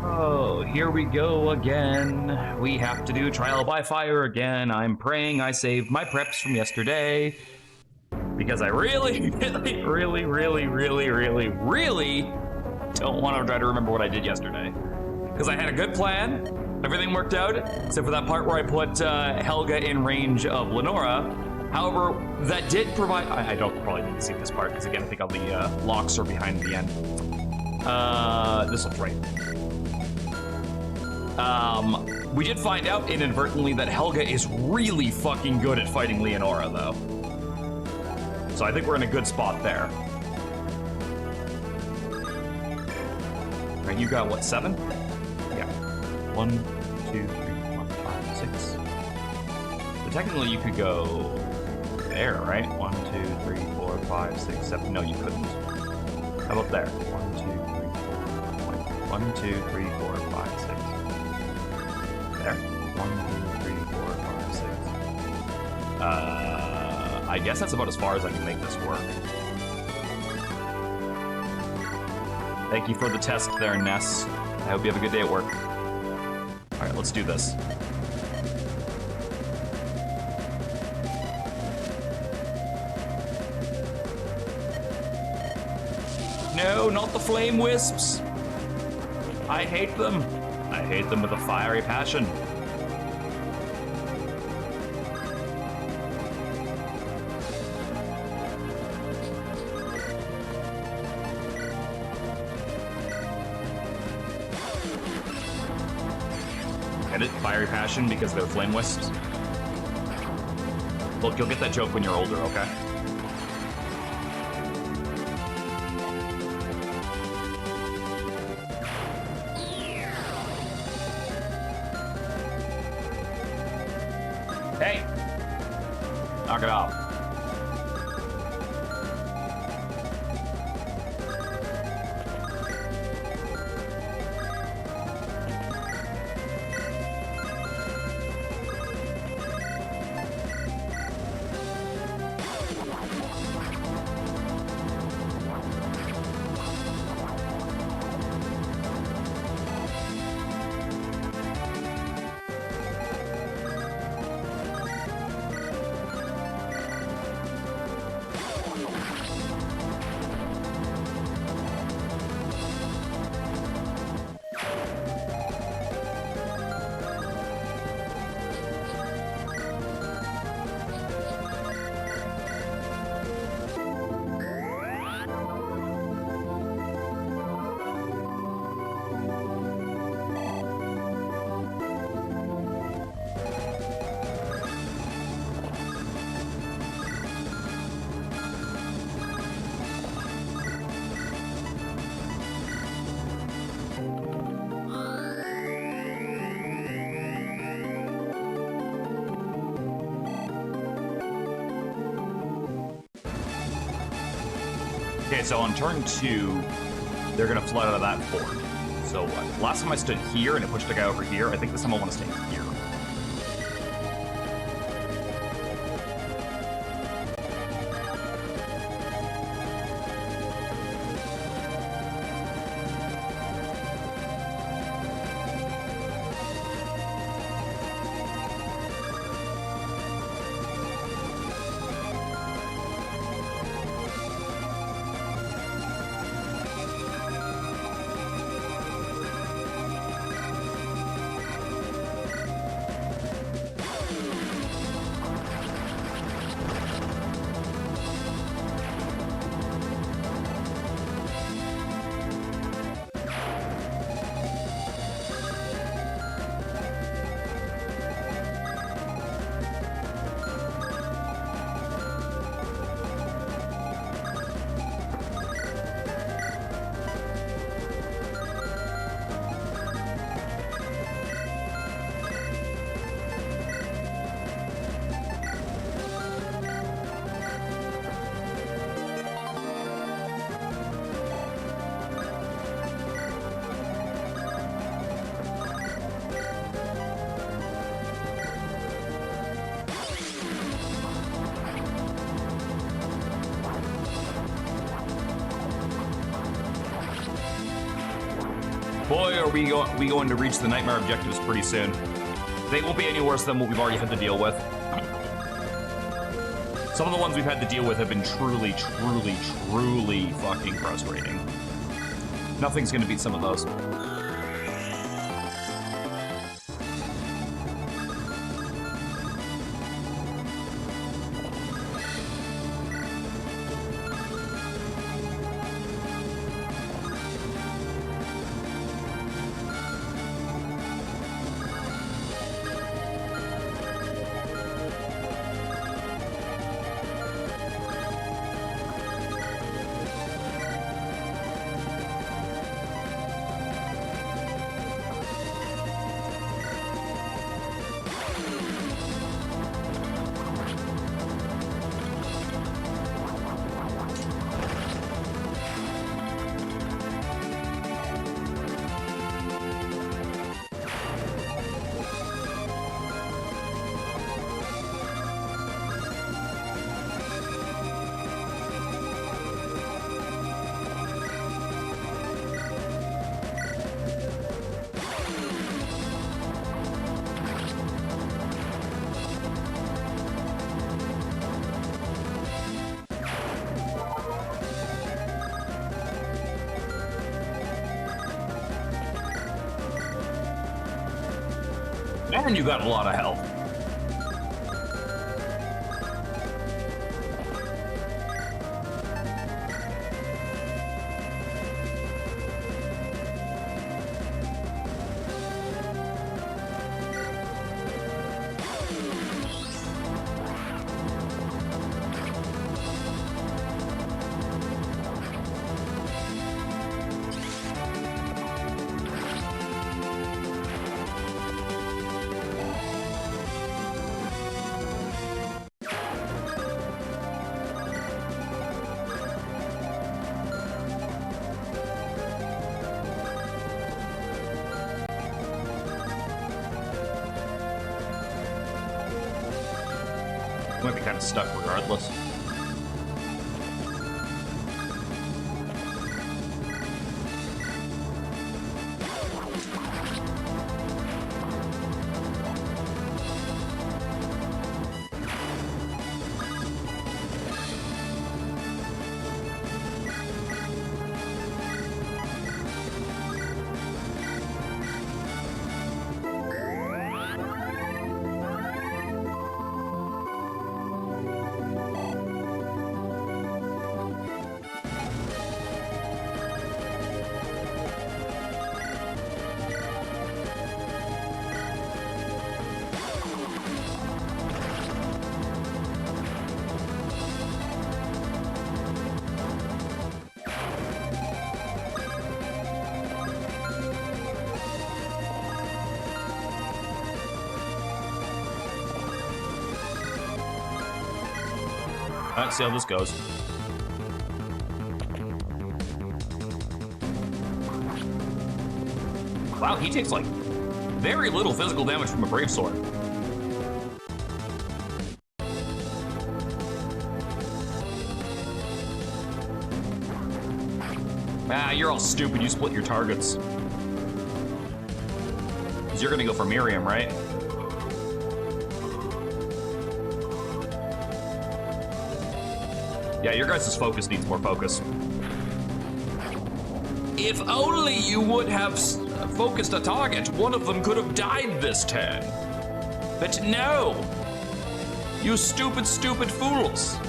Oh, here we go again. We have to do trial by fire again. I'm praying I saved my preps from yesterday. Because I really don't want to try to remember what I did yesterday. Because I had a good plan. Everything worked out, except for that part where I put Helga in range of Lenora. However, that did provide... I don't probably need to see this part, because again, I think all the locks are behind the end. This looks right. We did find out inadvertently that Helga is really fucking good at fighting Leonora, though. So I think we're in a good spot there. Right, you got what, 7? Yeah. 1, 2, 3, 4, 5, 6. So technically you could go there, right? 1, 2, 3, 4, 5, 6, 7. No, you couldn't. How about there? 1, 2, 3, 4. 1, 2, 3, 4, 5, 6. There. 1, 2, 3, 4, 5, 6. I guess that's about as far as I can make this work. Thank you for the test there, Ness. I hope you have a good day at work. All right, let's do this. No, not the flame wisps. I hate them. I hate them with a fiery passion. Edit fiery passion because they're flame wisps. Look, you'll get that joke when you're older, okay? Hey! Knock it off. Okay, so on turn 2, they're gonna flood out of that fort. So what? Last time I stood here and it pushed a guy over here. I think this time I want to stay here. are we going to reach the nightmare objectives pretty soon. They won't be any worse than what we've already had to deal with. Some of the ones we've had to deal with have been truly, truly, truly fucking frustrating. Nothing's gonna beat some of those. And you got a lot of health. Might be kind of stuck regardless. Let's see how this goes. Wow, he takes like very little physical damage from a brave sword. Ah, you're all stupid. You split your targets. 'Cause you're gonna go for Miriam, right? Yeah, your guys' focus needs more focus. If only you would have focused a target, one of them could have died this turn. But no! You stupid, stupid fools!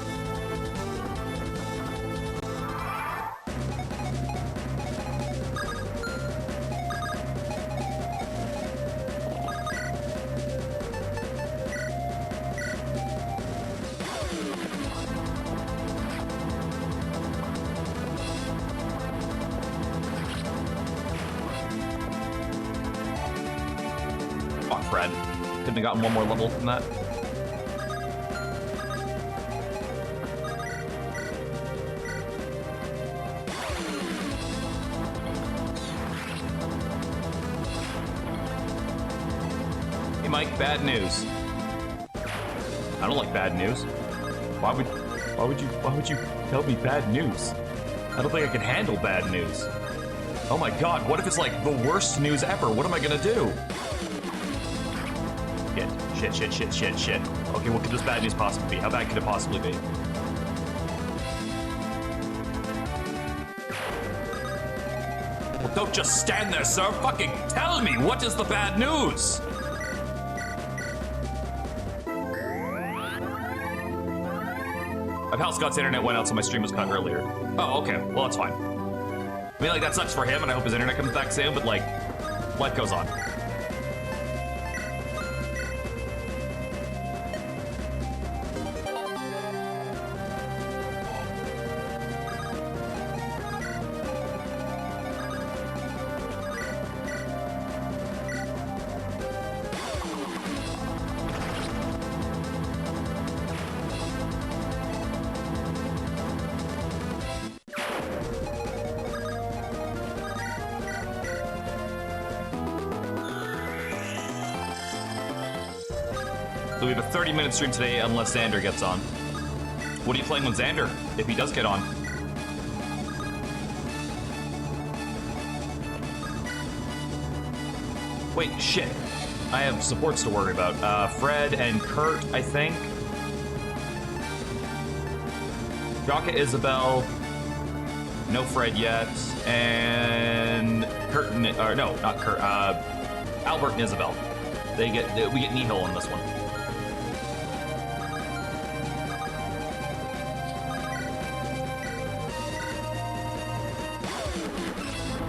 Couldn't have gotten one more level from that. Hey Mike, bad news. I don't like bad news. Why would you tell me bad news? I don't think I can handle bad news. Oh my god, what if it's like the worst news ever? What am I gonna do? Shit. Okay, what could this bad news possibly be? How bad could it possibly be? Well, don't just stand there, sir. Fucking tell me, what is the bad news? My pal Scott's internet went out, so my stream was cut earlier. Oh, okay. Well, that's fine. I mean, like, that sucks for him, and I hope his internet comes back soon, but, like, life goes on. So we have a 30-minute stream today unless Xander gets on. What are you playing with Xander, if he does get on? Wait, shit. I have supports to worry about. Fred and Kurt, I think. Jaka Isabel. No Fred yet. And Kurt, or no, not Kurt. Albert and Isabel. We get Nihil on this one.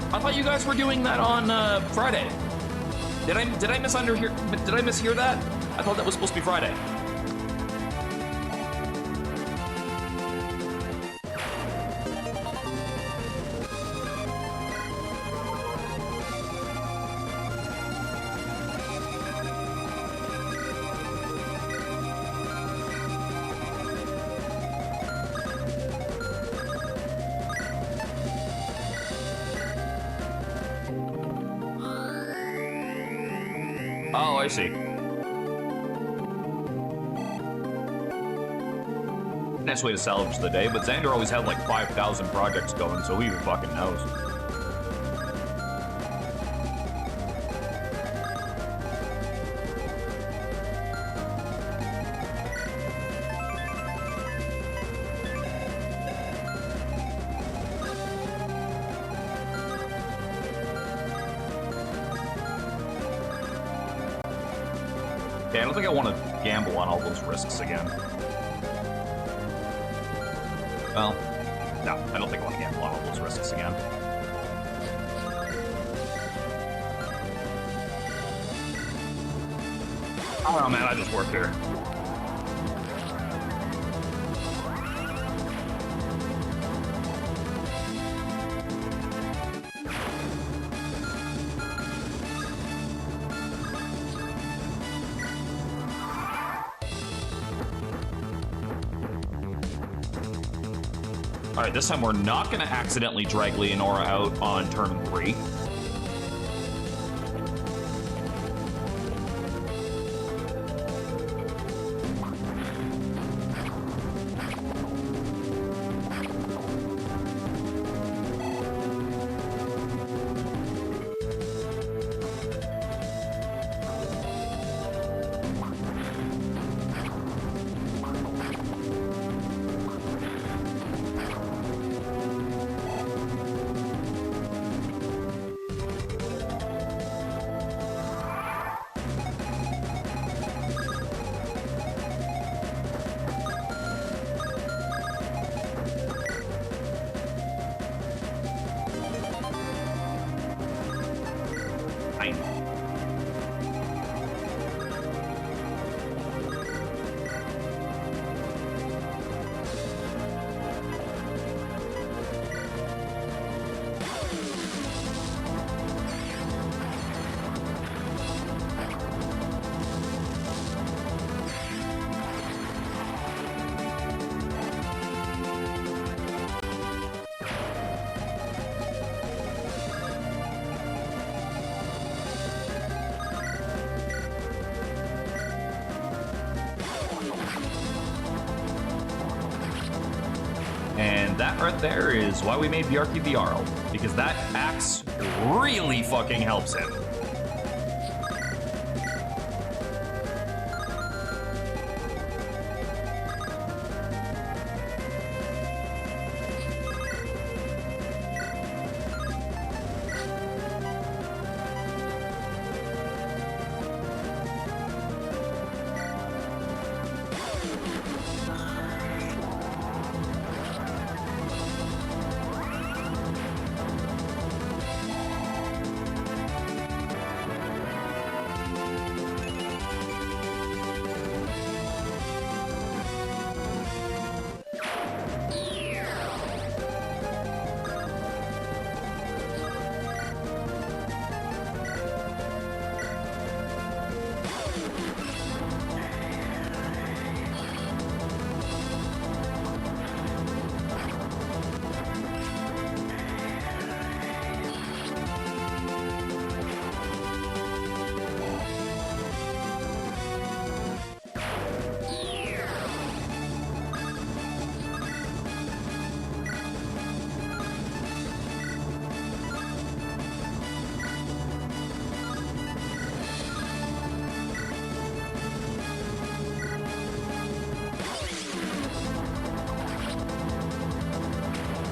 I thought you guys were doing that on Friday. Did I mishear that? I thought that was supposed to be Friday. Oh, I see. Nice way to salvage the day, but Xander always had like 5,000 projects going, so who even fucking knows? Okay, I don't think I want to gamble on all those risks again. Well, no, I don't think I want to gamble on all those risks again. I don't know, man, I just work here. All right, this time we're not going to accidentally drag Leonora out on turn 3. That right there is why we made Bjarki the Jarl, because that axe really fucking helps him.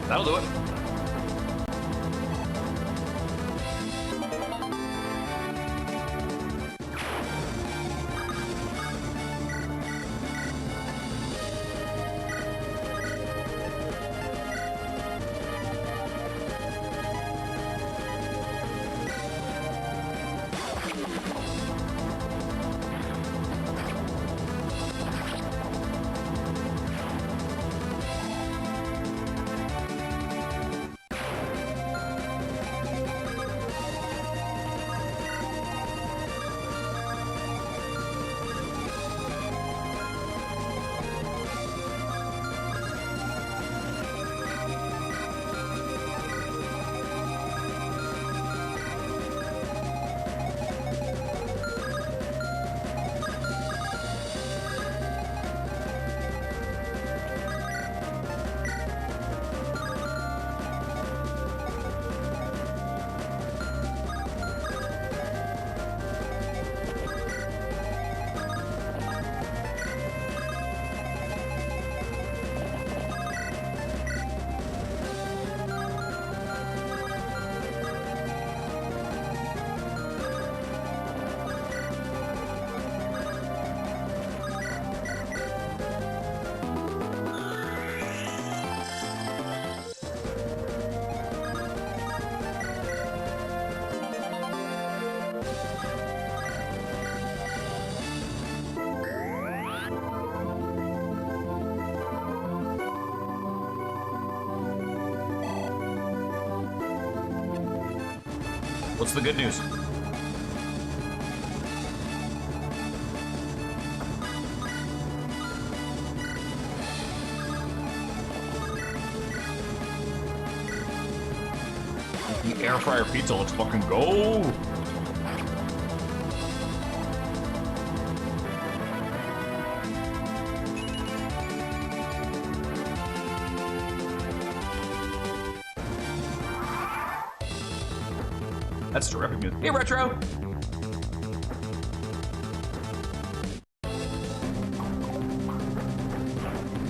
That'll do it. What's the good news? The air fryer pizza, let's fucking go! That's terrific music. Hey, Retro!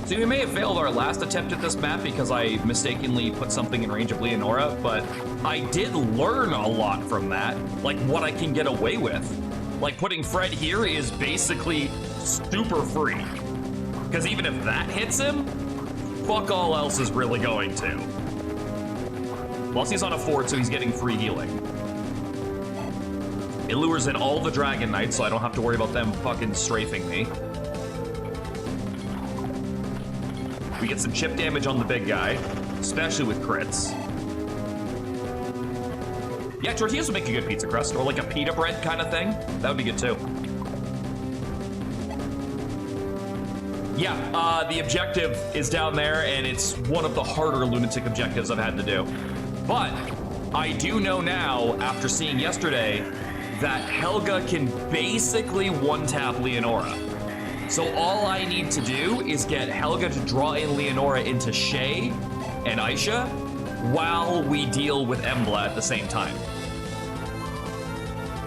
So we may have failed our last attempt at this map because I mistakenly put something in range of Leonora, but I did learn a lot from that, like what I can get away with. Like putting Fred here is basically super free. Because even if that hits him, fuck all else is really going to. Plus he's on a fort, so he's getting free healing. It lures in all the Dragon Knights, so I don't have to worry about them fucking strafing me. We get some chip damage on the big guy, especially with crits. Yeah, tortillas would make a good pizza crust, or like a pita bread kind of thing. That would be good too. Yeah, the objective is down there, and it's one of the harder lunatic objectives I've had to do. But I do know now, after seeing yesterday, that Helga can basically one-tap Leonora. So all I need to do is get Helga to draw in Leonora into Shay, and Aisha while we deal with Embla at the same time.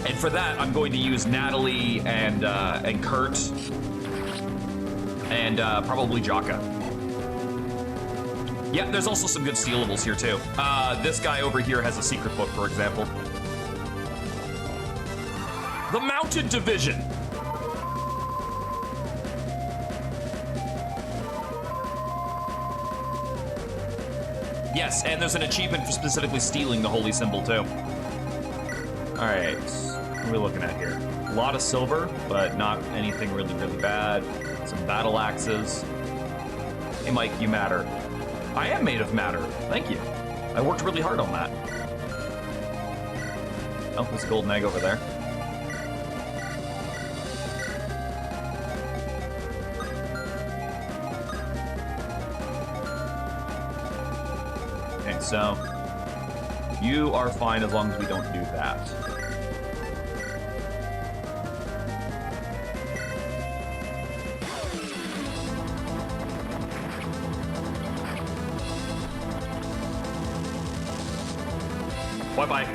And for that, I'm going to use Natalie and Kurt and probably Jaka. Yeah, there's also some good stealables here too. This guy over here has a secret book, for example. The Mounted Division. Yes, and there's an achievement for specifically stealing the holy symbol too. All right, what are we looking at here? A lot of silver, but not anything really, really bad. Some battle axes. Hey, Mike, you matter. I am made of matter. Thank you. I worked really hard on that. Oh, there's a golden egg over there. Okay, so you are fine as long as we don't do that. Bye-bye.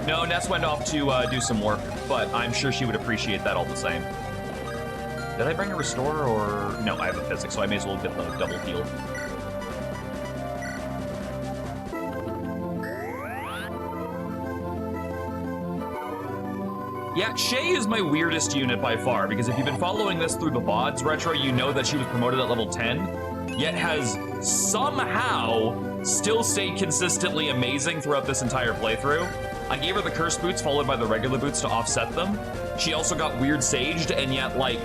No, Ness went off to do some work, but I'm sure she would appreciate that all the same. Did I bring a restore or... No, I have a physics, so I may as well get the double heal. Yeah, Shay is my weirdest unit by far, because if you've been following this through the VODs, Retro, you know that she was promoted at level 10, yet has somehow still stayed consistently amazing throughout this entire playthrough. I gave her the curse boots followed by the regular boots to offset them. She also got weird saged, and yet, like,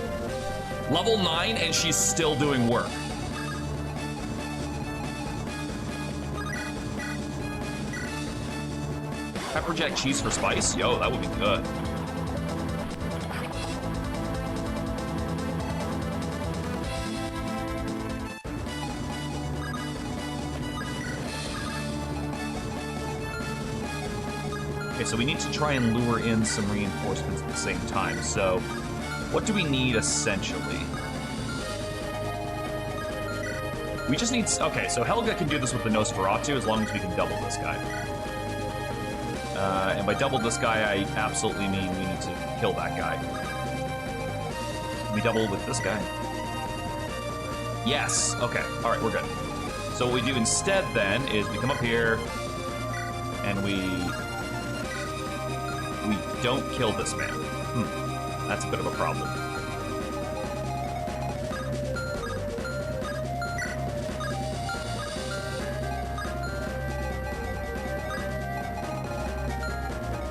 level 9, and she's still doing work. Pepper jack cheese for spice? Yo, that would be good. Okay, so we need to try and lure in some reinforcements at the same time. So, what do we need essentially? We just need... Okay, so Helga can do this with the Nosferatu as long as we can double this guy. And by double this guy, I absolutely mean we need to kill that guy. Can we double with this guy? Yes. Okay. All right, we're good. So what we do instead then is we come up here and we don't kill this man. That's a bit of a problem.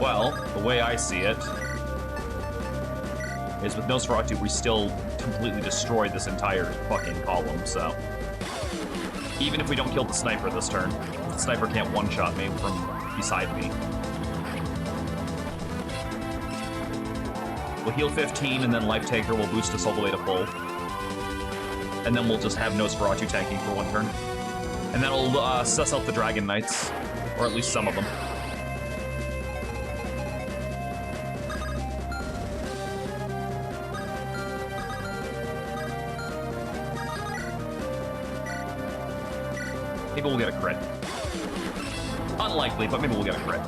Well, the way I see it is with Nosferatu, we still completely destroyed this entire fucking column, so... Even if we don't kill the sniper this turn, the sniper can't one-shot me from beside me. We'll heal 15, and then Life Taker will boost us all the way to full. And then we'll just have Nosferatu tanking for one turn. And that'll suss out the Dragon Knights, or at least some of them. Maybe we'll get a crit. Unlikely, but maybe we'll get a crit.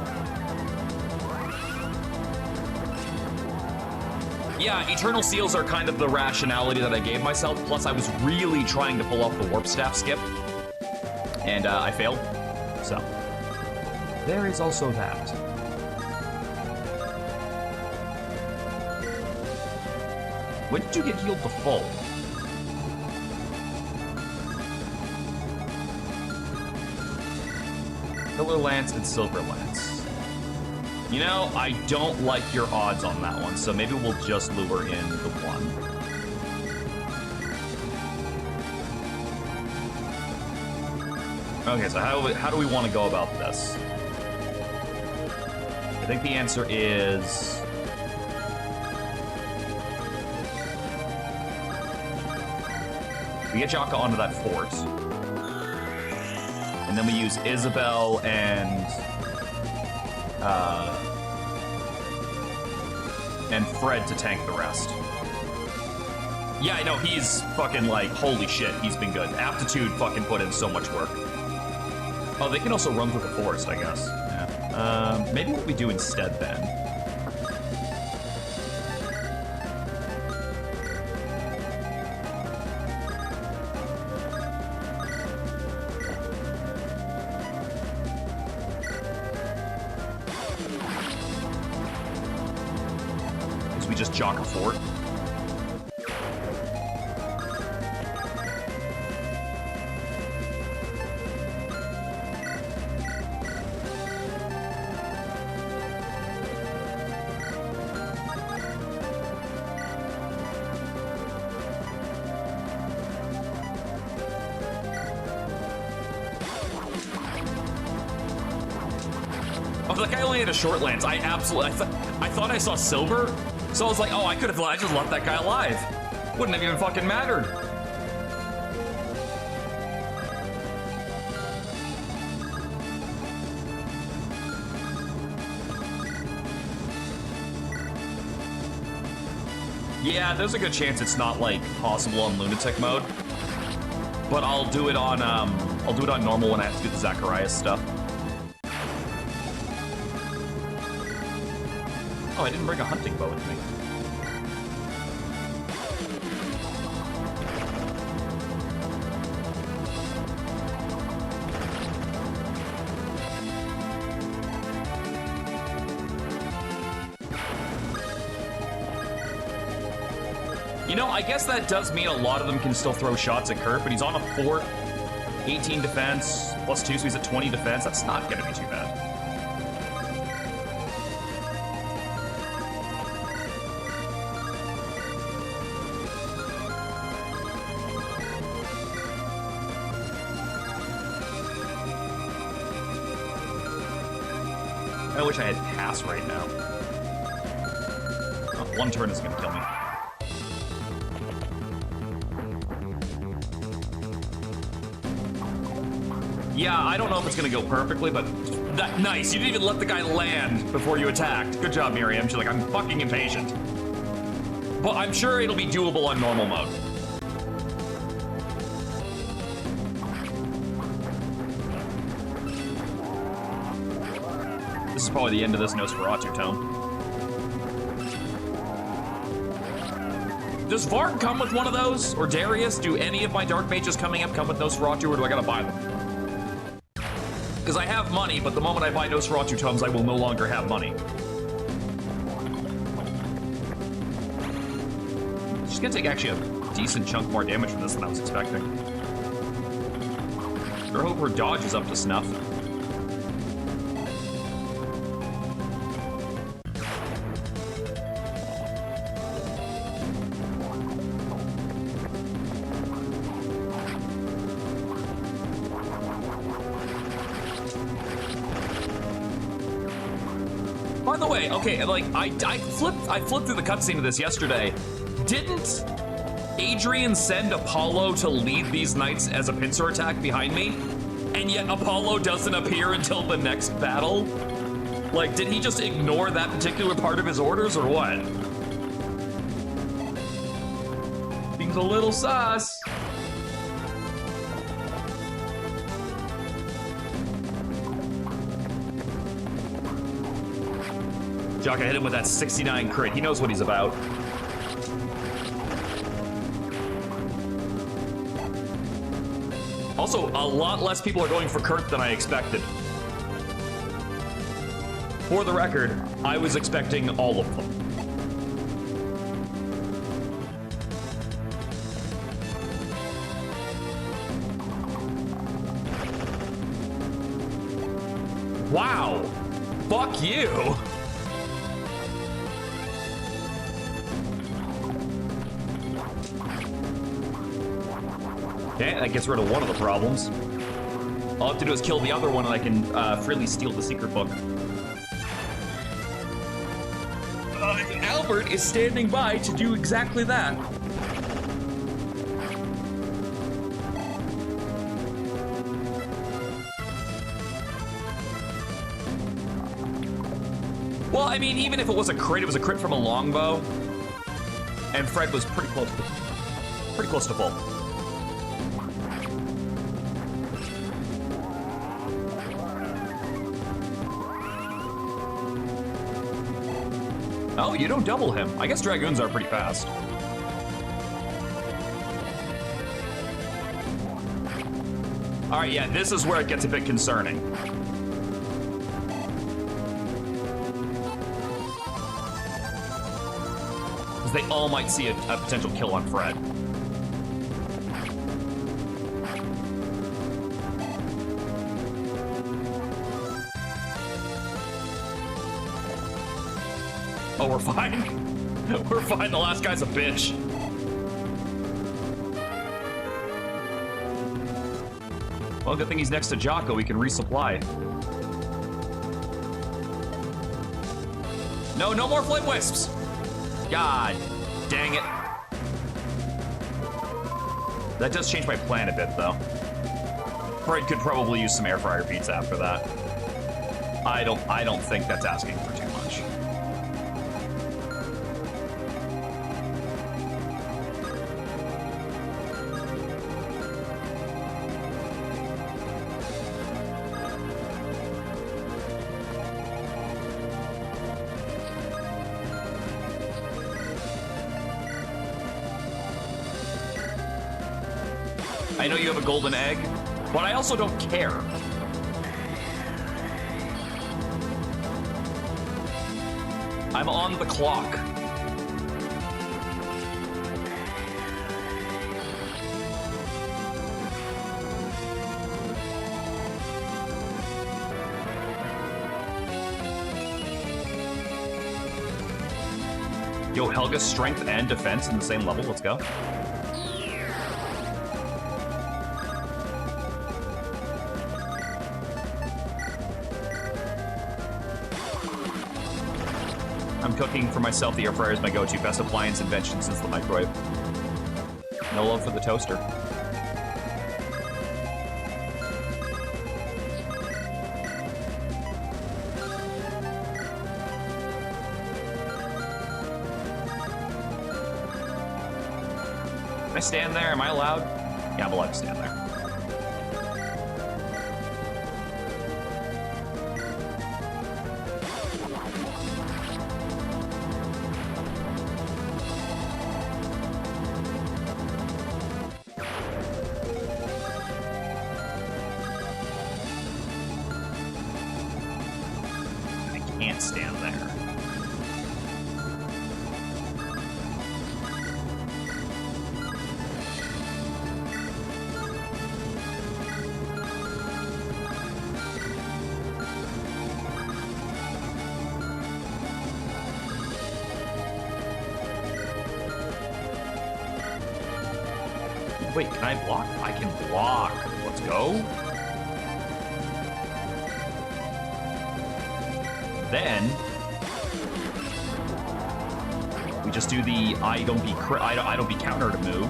Yeah, Eternal Seals are kind of the rationality that I gave myself, plus I was really trying to pull off the Warp Staff skip, and I failed, so. There is also that. When did you get healed to full? Pillar Lance and Silver Lance. You know, I don't like your odds on that one, so maybe we'll just lure in the one. Okay, so how do we want to go about this? I think the answer is... we get Jaka onto that fort. And then we use Isabel and Fred to tank the rest. Yeah, I know, he's fucking like, holy shit, he's been good. Aptitude fucking put in so much work. Oh, they can also run through the forest, I guess. Yeah. Maybe what we do instead then. Is we just jock a fort? Like I only had a short lance. I thought I saw silver, so I was like, oh, I just left that guy alive. Wouldn't have even fucking mattered. Yeah, there's a good chance it's not like possible on lunatic mode, but I'll do it on normal when I have to do the Zacharias stuff. Oh, I didn't bring a hunting bow with me. You know, I guess that does mean a lot of them can still throw shots at Kurt, but he's on a fort, 18 defense, plus 2, so he's at 20 defense. That's not gonna be too bad. I wish I had pass right now. Oh, one turn is gonna kill me. Yeah, I don't know if it's gonna go perfectly, but nice. You didn't even let the guy land before you attacked. Good job, Miriam. She's like, I'm fucking impatient. But I'm sure it'll be doable on normal mode. This is probably the end of this Nosferatu tome. Does Varg come with one of those? Or Darius? Do any of my Dark Mages coming up come with Nosferatu, or do I gotta buy them? Because I have money, but the moment I buy Nosferatu tomes, I will no longer have money. She's gonna take actually a decent chunk more damage from this than I was expecting. Sure hope her dodge is up to snuff. By the way, okay, like I flipped through the cutscene of this yesterday. Didn't Adrian send Apollo to lead these knights as a pincer attack behind me? And yet Apollo doesn't appear until the next battle? Like, did he just ignore that particular part of his orders or what? Seems a little sus. Jock, I hit him with that 69 crit. He knows what he's about. Also, a lot less people are going for Kurt than I expected. For the record, I was expecting all of them. Wow. Fuck you. Okay, that gets rid of one of the problems. All I have to do is kill the other one and I can freely steal the secret book. Albert is standing by to do exactly that. Well, I mean, even if it was a crit from a longbow. And Fred was pretty close to Pretty close to full. Oh, you don't double him. I guess Dragoons are pretty fast. All right, yeah, this is where it gets a bit concerning. Because they all might see a potential kill on Fred. Oh, we're fine. We're fine. The last guy's a bitch. Well, good thing he's next to Jocko. We can resupply. No, no more flame wisps. God dang it. That does change my plan a bit, though. Fred could probably use some air fryer pizza after that. I don't think that's asking for too much. I know you have a golden egg, but I also don't care. I'm on the clock. Yo, Helga's strength and defense in the same level. Let's go. I'm cooking for myself. The air fryer is my go-to. Best appliance invention since the microwave. No love for the toaster. Can I stand there? Am I allowed? Yeah, I'm allowed to stand there. Can't stand there. Wait, can I block? I can block. Let's go. Then we just do the I don't be counter to move.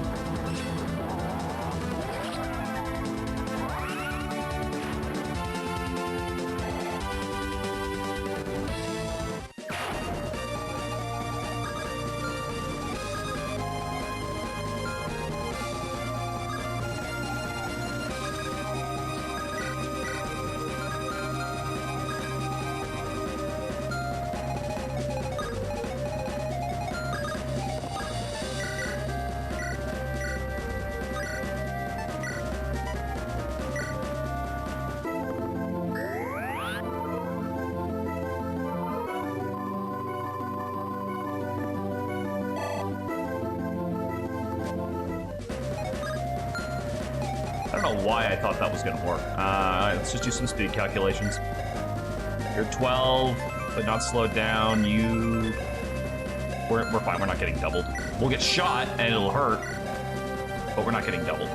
I don't know why I thought that was gonna work. Let's just do some speed calculations. You're 12, but not slowed down. We're fine, we're not getting doubled. We'll get shot and it'll hurt, but we're not getting doubled.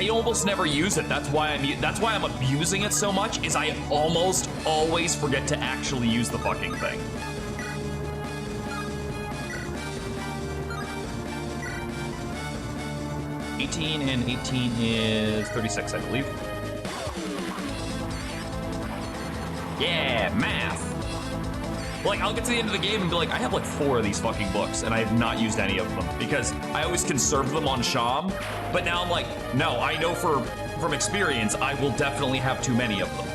I almost never use it. That's why I'm abusing it so much, is I almost always forget to actually use the fucking thing. $18 and 18 is 36, I believe. Yeah, math. Like, I'll get to the end of the game and be like, I have like 4 of these fucking books, and I have not used any of them because I always conserve them on Sham. But now I'm like, no, I know from experience, I will definitely have too many of them.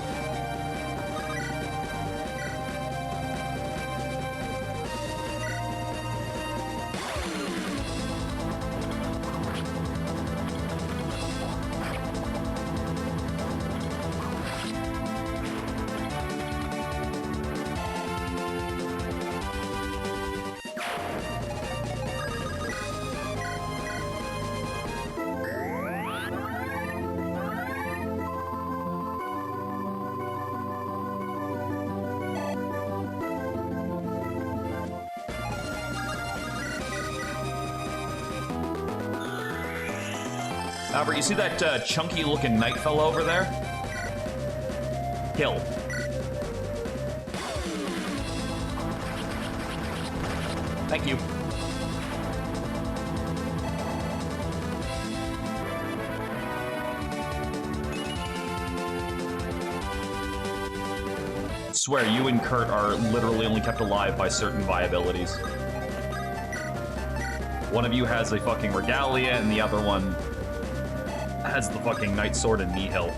Albert, you see that chunky-looking knight fellow over there? Kill. Thank you. I swear, you and Kurt are literally only kept alive by certain viabilities. One of you has a fucking regalia, and the other one has the fucking knight sword and nihil.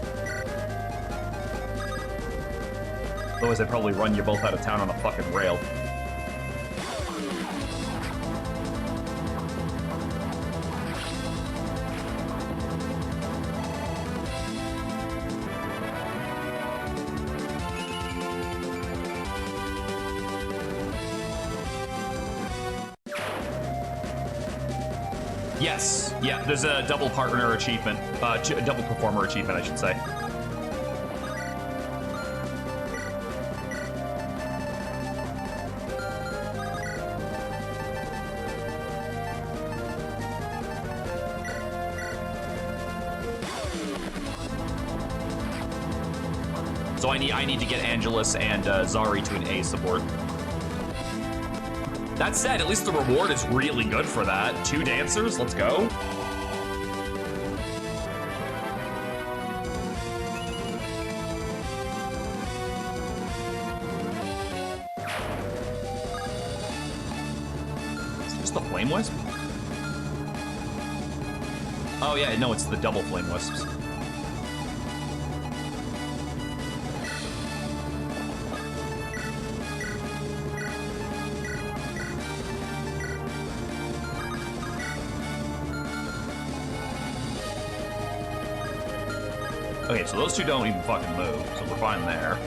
Otherwise, I'd probably run you both out of town on a fucking rail. Yes, yeah, there's a double partner achievement, double performer achievement, I should say. So I need to get Angelus and Zari to an A support. That said, at least the reward is really good for that. 2 dancers, let's go. Is it just the Flame Wisp? Oh yeah, no, it's the double Flame Wisps. Okay, so those 2 don't even fucking move, so we're fine there.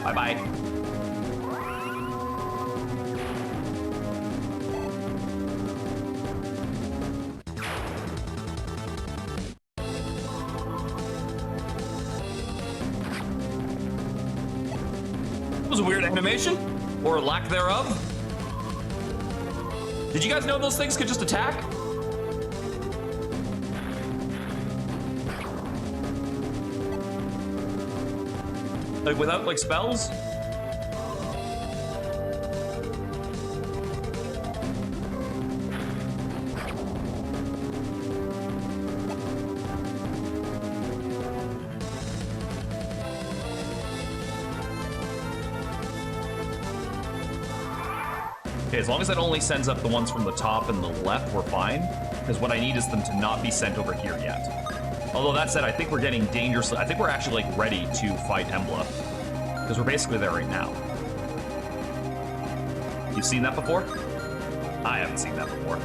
Bye-bye. That was a weird animation, or lack thereof. Did you guys know those things could just attack? Like, without, like, spells? Okay, as long as it only sends up the ones from the top and the left, we're fine. Because what I need is them to not be sent over here yet. Although that said, I think we're getting dangerously... I think we're actually, like, ready to fight Embla. Because we're basically there right now. You've seen that before? I haven't seen that before.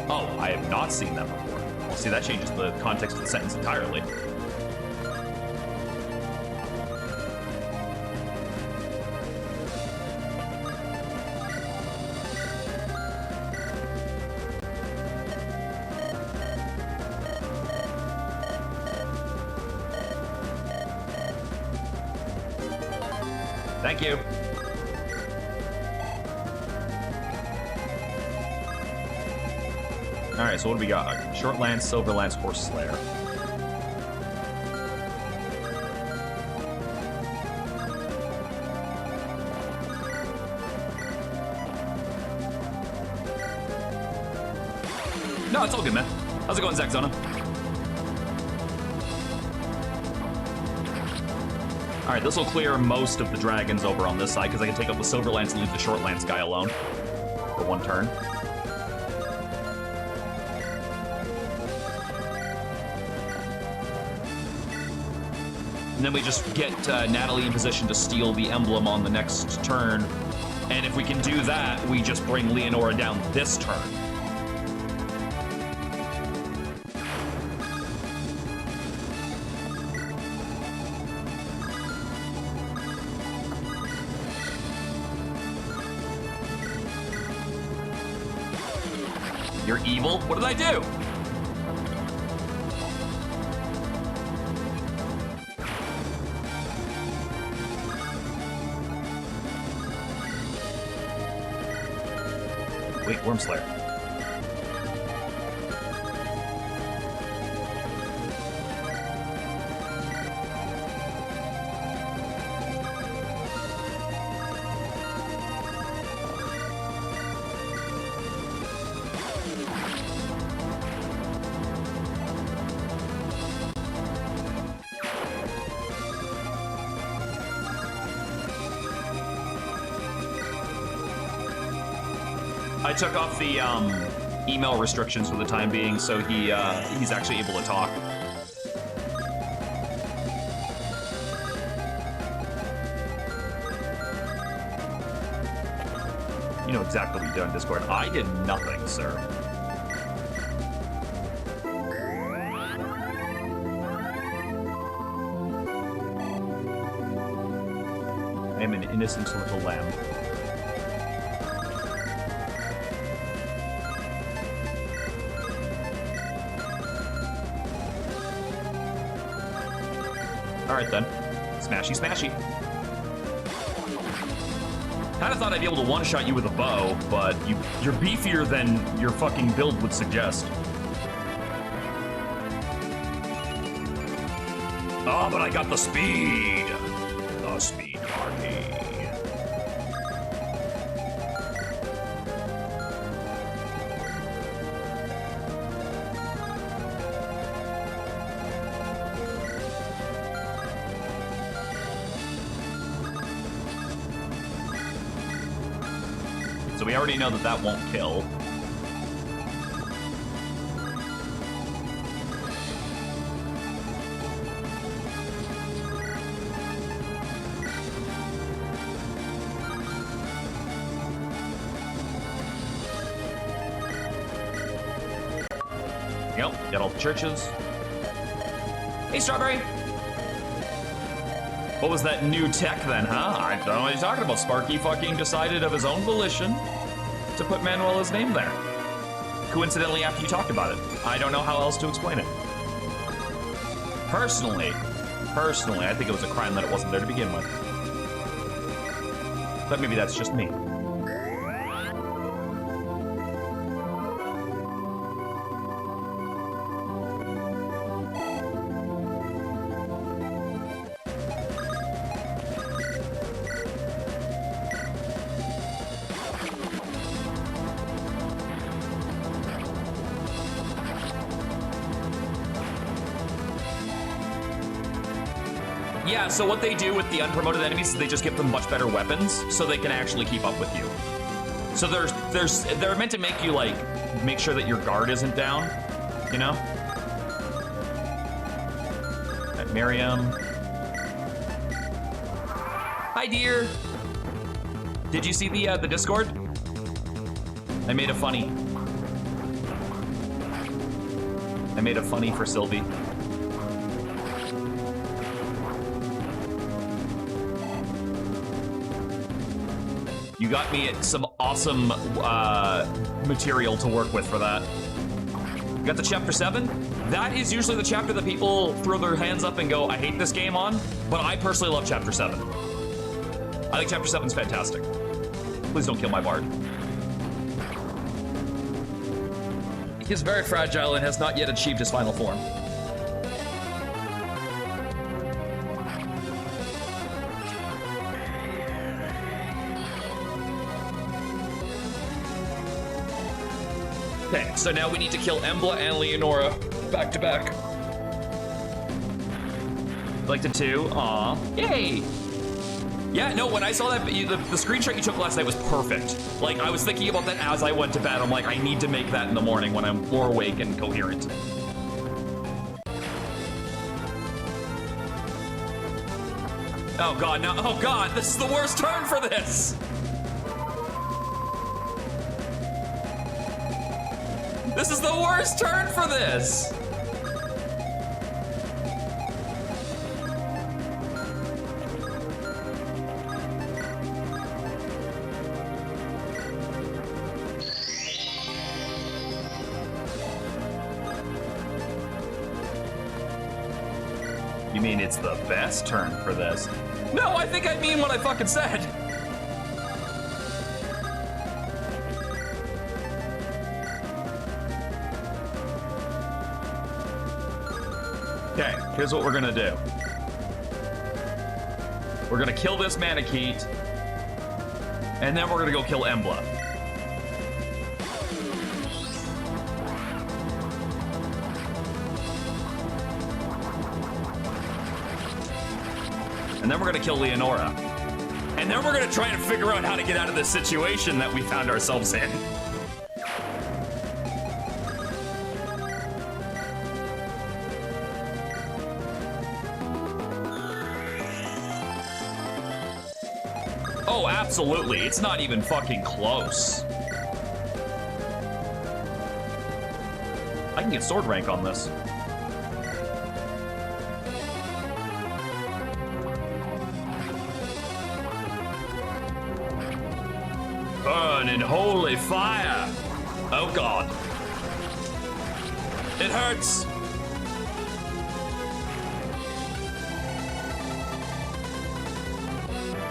Oh, I have not seen that before. Well, see, that changes the context of the sentence entirely. Thank you. All right, so what do we got? Short Lance, Silver Lance, Horse Slayer. No, it's all good, man. How's it going, Zach Zona? All right, this will clear most of the dragons over on this side because I can take up the Silver Lance and leave the Short Lance guy alone for one turn. And then we just get Natalie in position to steal the emblem on the next turn. And if we can do that, we just bring Leonora down this turn. You're evil? What did I do? Wait, Wormslayer. I took off the email restrictions for the time being, so he's actually able to talk. You know exactly what you did on Discord. I did nothing, sir. I am an innocent little lamb. Alright then. Smashy, smashy. Kinda thought I'd be able to one-shot you with a bow, but you're beefier than your fucking build would suggest. Oh, but I got the speed! The speed party. So we already know that that won't kill. Yep, got all the churches. Hey, Strawberry! What was that new tech then, huh? I don't know what you're talking about. Sparky fucking decided of his own volition to put Manuela's name there. Coincidentally, after you talked about it. I don't know how else to explain it. Personally, I think it was a crime that it wasn't there to begin with. But maybe that's just me. Yeah, so what they do with the unpromoted enemies is they just give them much better weapons so they can actually keep up with you. So they're meant to make you, like, make sure that your guard isn't down, you know? At Miriam. Hi, dear. Did you see the Discord? I made a funny I made a funny for Sylvie. You got me some awesome material to work with for that. You got the chapter 7? That is usually the chapter that people throw their hands up and go, I hate this game on, but I personally love chapter 7. I think chapter 7's fantastic. Please don't kill my bard. He's very fragile and has not yet achieved his final form. Okay, so now we need to kill Embla and Leonora back to back. Like the 2, aw, yay! Yeah, no, when I saw that, the screenshot you took last night was perfect. Like, I was thinking about that as I went to bed. I'm like, I need to make that in the morning when I'm more awake and coherent. Oh god, no, oh god, this is the worst turn for this! This is the worst turn for this! You mean it's the best turn for this? No, I think I mean what I fucking said. Okay, here's what we're gonna do. We're gonna kill this Manakete, and then we're gonna go kill Embla. And then we're gonna kill Leonora. And then we're gonna try and figure out how to get out of this situation that we found ourselves in. Oh, absolutely. It's not even fucking close. I can get sword rank on this. Burn in holy fire! Oh god. It hurts!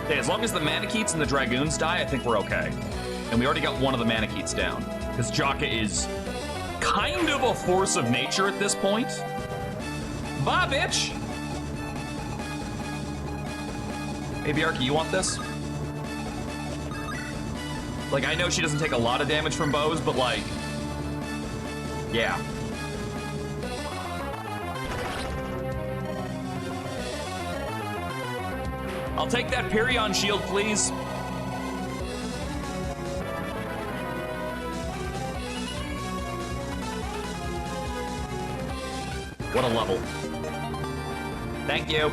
Okay, as long as the Manaketes and the Dragoons die, I think we're okay. And we already got one of the Manaketes down. Because Jaka is kind of a force of nature at this point. Bye, bitch! Hey, Bjarki, you want this? Like, I know she doesn't take a lot of damage from bows, but like, yeah. I'll take that Pyrrhion shield, please. What a level. Thank you.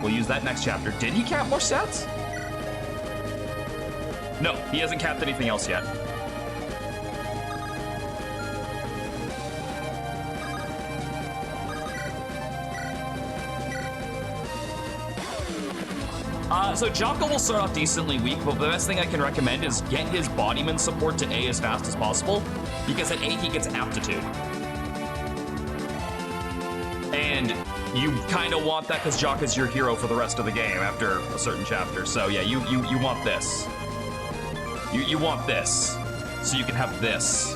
We'll use that next chapter. Did he cap more stats? No, he hasn't capped anything else yet. So Jaka will start off decently weak, but the best thing I can recommend is get his bodyman support to A as fast as possible, because at A he gets aptitude. And you kind of want that because Jaka's your hero for the rest of the game after a certain chapter. So yeah, you want this. You want this, so you can have this.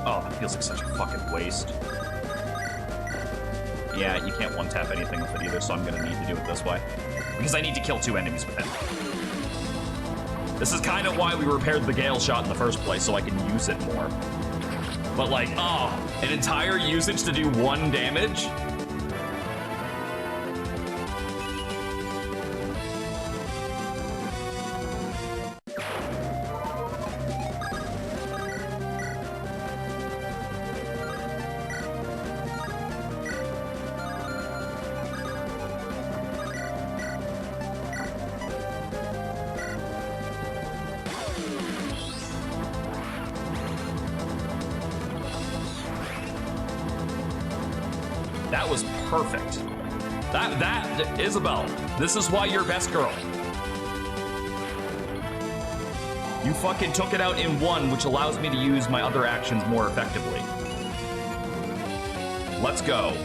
Oh, that feels like such a fucking waste. Yeah, you can't one-tap anything with it either, so I'm gonna need to do it this way. Because I need to kill 2 enemies with it. This is kind of why we repaired the Gale shot in the first place, so I can use it more. But like, oh, an entire usage to do 1 damage? That was perfect. That, Isabel, this is why you're best girl. You fucking took it out in one, which allows me to use my other actions more effectively. Let's go.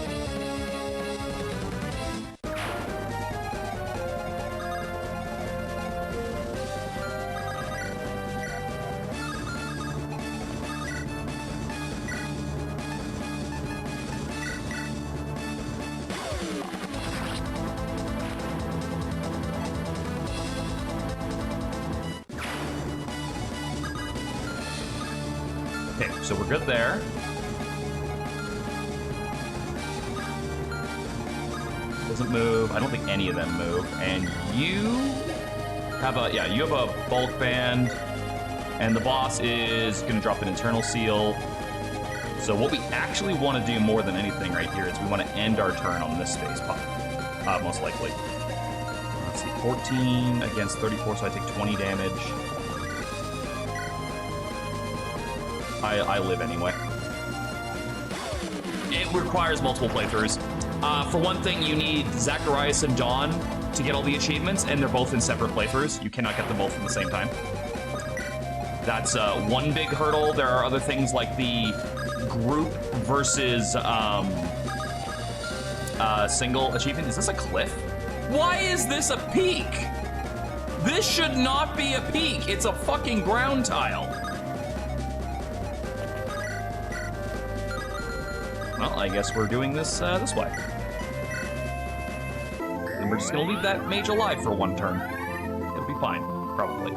Okay, so we're good there. Doesn't move. I don't think any of them move. And you have a, yeah, you have a bulk band. And the boss is gonna drop an internal seal. So what we actually want to do more than anything right here is we want to end our turn on this space pop. Most likely. Let's see, 14 against 34, so I take 20 damage. I live anyway. It requires multiple playthroughs. For one thing, you need Zacharias and Dawn to get all the achievements, and they're both in separate playthroughs. You cannot get them both at the same time. That's one big hurdle. There are other things like the group versus single achievement. Is this a cliff? Why is this a peak? This should not be a peak. It's a fucking ground tile. Well, I guess we're doing this this way. And we're just gonna leave that mage alive for one turn. It'll be fine, probably.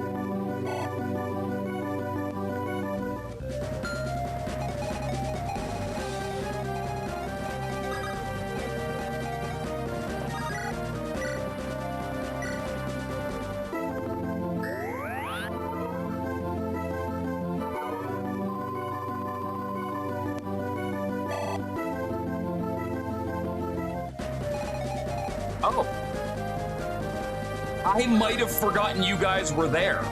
Oh. I might have forgotten you guys were there.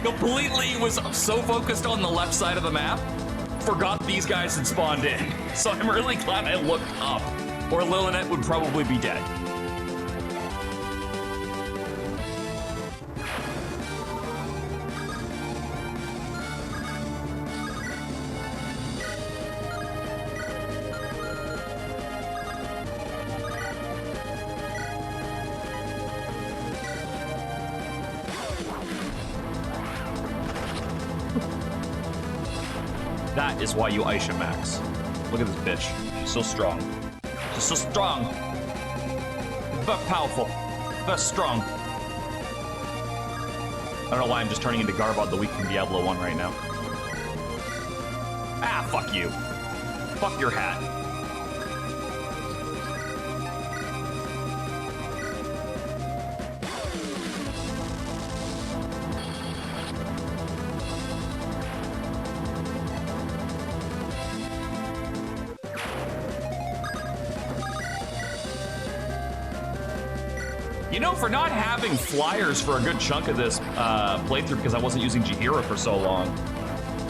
Completely was so focused on the left side of the map, forgot these guys had spawned in. So I'm really glad I looked up, or Lilith would probably be dead. That is why you Aisha Max. Look at this bitch. She's so strong. She's so strong. But powerful. But strong. I don't know why I'm just turning into Garbod the Weak from Diablo 1 right now. Ah, fuck you. Fuck your hat. You know, for not having flyers for a good chunk of this playthrough because I wasn't using Jahira for so long,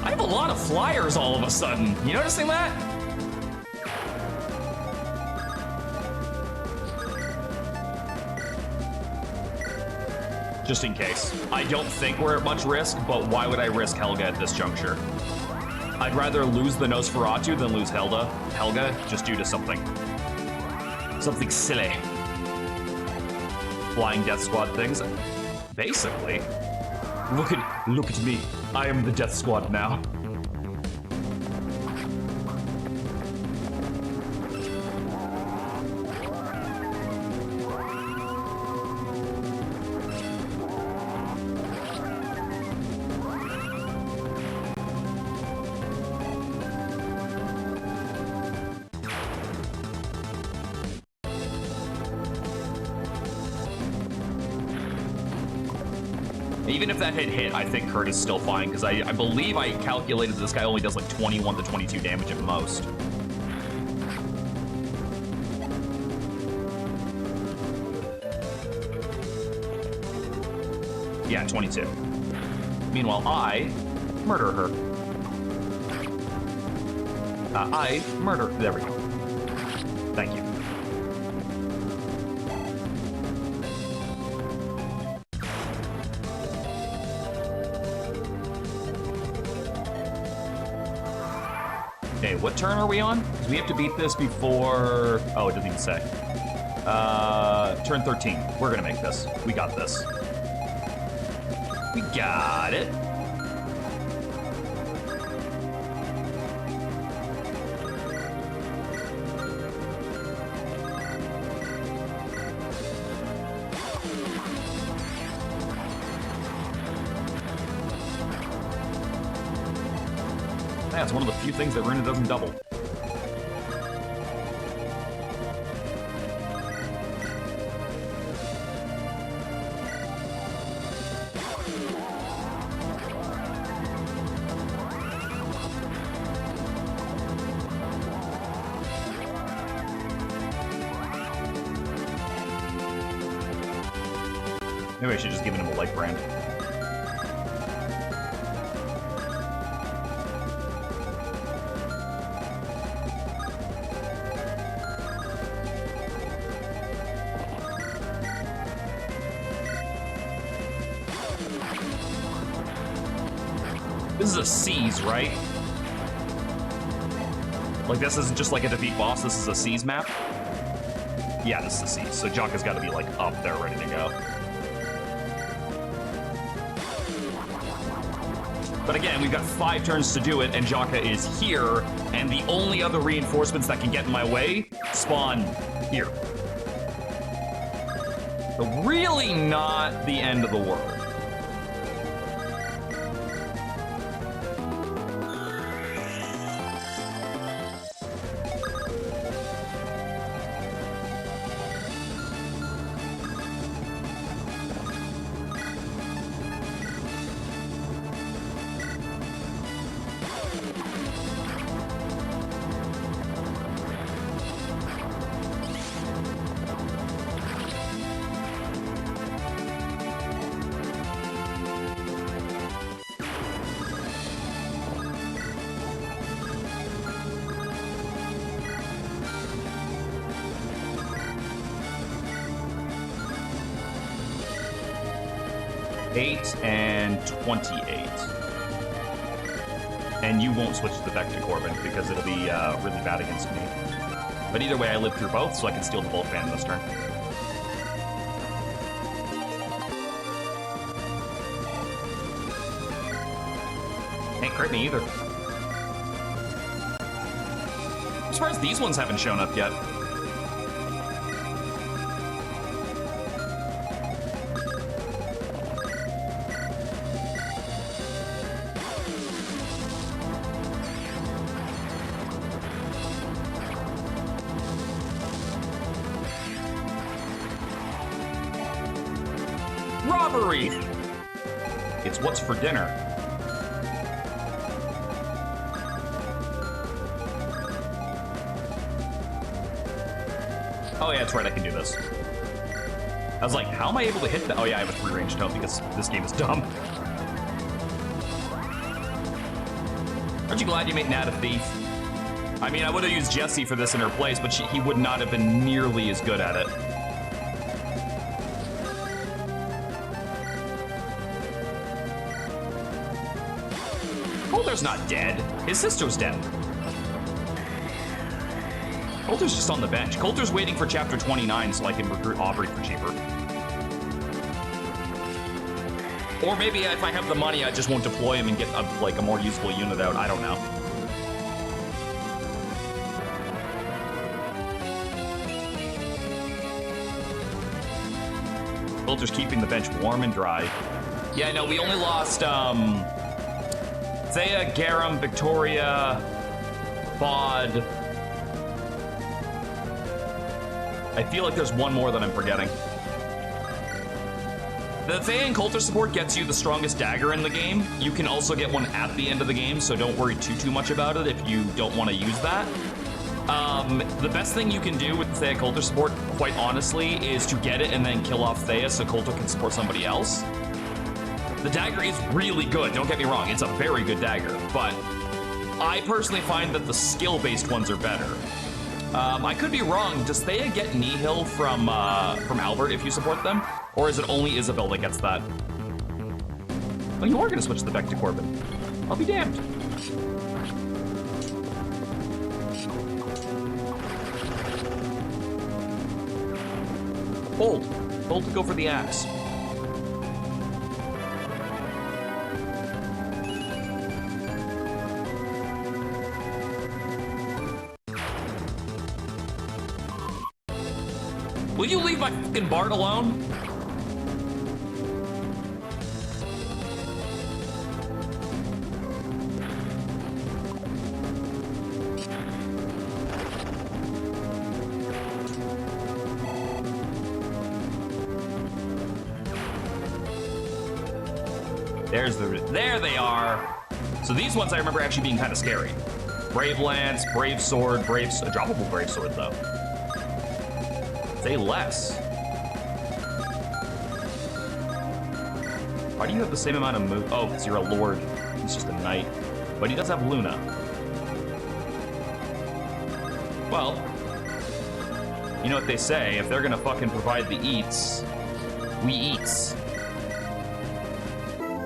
I have a lot of flyers all of a sudden. You noticing that? Just in case. I don't think we're at much risk, but why would I risk Helga at this juncture? I'd rather lose the Nosferatu than lose Helga, just due to something silly. Flying Death Squad things. Basically, look at me. I am the Death Squad now. Even if that hit, I think Kurt is still fine, because I believe I calculated this guy only does like 21 to 22 damage at most. Yeah, 22. Meanwhile, I murder her. I murder. There we go. Thank you. Okay, what turn are we on? Because we have to beat this before... Oh, it doesn't even say. Turn 13. We're gonna make this. We got this. We got it. Yeah, it's one of the few things that Runa doesn't double. Maybe I should just give him a light brand. This is a C's, right? Like, this isn't just like a defeat boss, this is a C's map? Yeah, this is a C's, so Jaka's gotta be, like, up there ready to go. But again, we've got 5 turns to do it, and Jaka is here, and the only other reinforcements that can get in my way spawn here. So really not the end of the world. And 28. And you won't switch to the Vector Corbin because it'll be really bad against me. But either way, I live through both, so I can steal the Bolt Fan this turn. Ain't crit me either. As far as these ones haven't shown up yet. Robbery! It's what's for dinner. Oh yeah, that's right, I can do this. I was like, how am I able to hit that? Oh yeah, I have a 3-range tome because this game is dumb. Aren't you glad you made Nat a thief? I mean, I would have used Jessie for this in her place, but he would not have been nearly as good at it. Coulter's not dead. His sister's dead. Coulter's just on the bench. Coulter's waiting for Chapter 29 so I can recruit Aubrey for cheaper. Or maybe if I have the money, I just won't deploy him and get like a more useful unit out. I don't know. Coulter's keeping the bench warm and dry. Yeah, no, we only lost Thea, Garum, Victoria, Bod. I feel like there's one more that I'm forgetting. The Thea and Coulter support gets you the strongest dagger in the game. You can also get one at the end of the game, so don't worry too much about it if you don't want to use that. The best thing you can do with the Thea Coulter support, quite honestly, is to get it and then kill off Thea so Coulter can support somebody else. The dagger is really good, don't get me wrong, it's a very good dagger, but I personally find that the skill-based ones are better. I could be wrong, does Thea get Nihil from Albert if you support them? Or is it only Isabel that gets that? Oh, you are gonna switch the Beck to Corbin. I'll be damned. Hold to go for the axe. Will you leave my fucking Bart alone? There they are. So these ones I remember actually being kind of scary. Brave Lance, Brave Sword, a droppable Brave Sword though. Say less. Why do you have the same amount of move? Oh, because you're a lord. He's just a knight. But he does have Luna. Well, you know what they say, if they're gonna fucking provide the eats, we eats.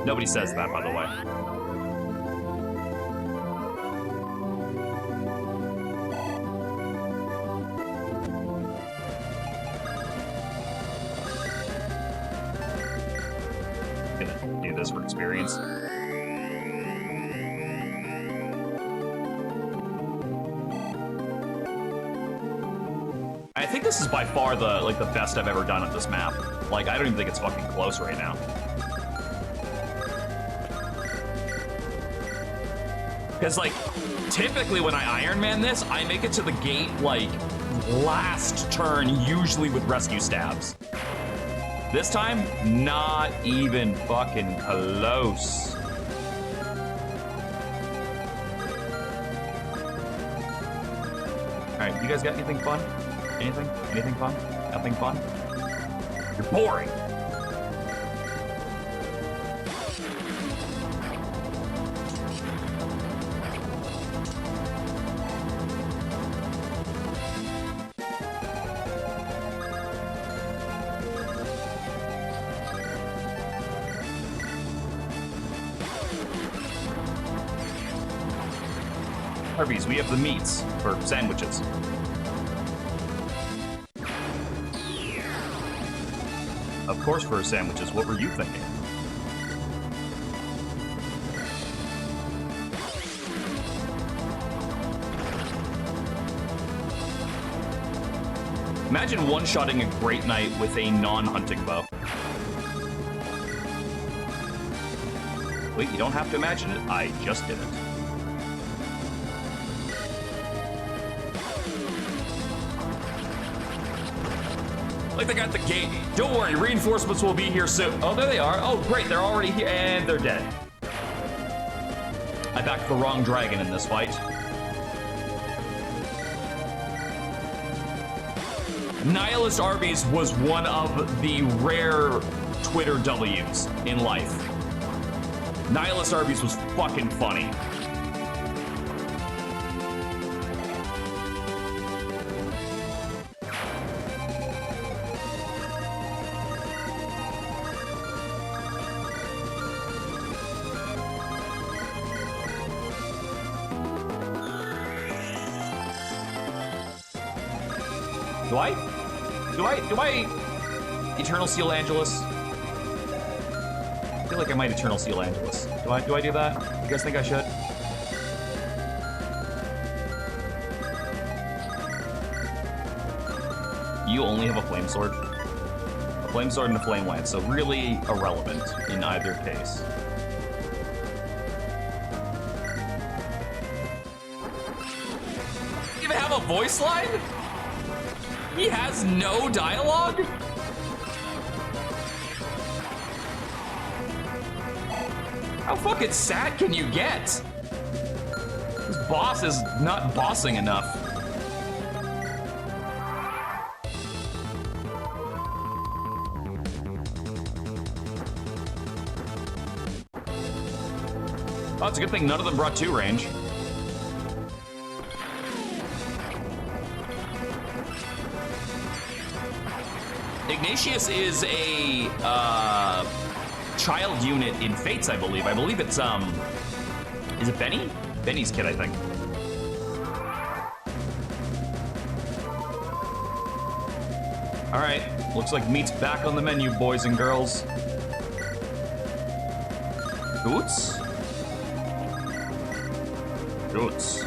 Nobody says that, by the way. Gonna do this for experience. I think this is by far the best I've ever done on this map. Like, I don't even think it's fucking close right now. Because, like, typically when I Ironman this, I make it to the gate, like, last turn, usually with rescue stabs. This time, not even fucking close. All right, you guys got anything fun? Anything? Anything fun? Nothing fun? You're boring. Harvey's, we have the meats for sandwiches. Of course for sandwiches, what were you thinking? Imagine one-shotting a Great Knight with a non-hunting bow. Wait, you don't have to imagine it, I just did it. Like they got the gate. Don't worry, reinforcements will be here soon. Oh, there they are. Oh, great, they're already here, and they're dead. I backed the wrong dragon in this fight. Nihilist Arby's was one of the rare Twitter W's in life. Nihilist Arby's was fucking funny. Do I Eternal Seal Angelus? I feel like I might Eternal Seal Angelus. Do I do that? You guys think I should? You only have a flame sword. A flame sword and a flame lance, so really irrelevant in either case. You even have a voice line? He has no dialogue? How fucking sad can you get? This boss is not bossing enough. Oh, it's a good thing none of them brought 2 range. Ignatius is a child unit in Fates, I believe. I believe it's is it Benny? Benny's kid, I think. All right, looks like meat's back on the menu, boys and girls. Goots? Goots.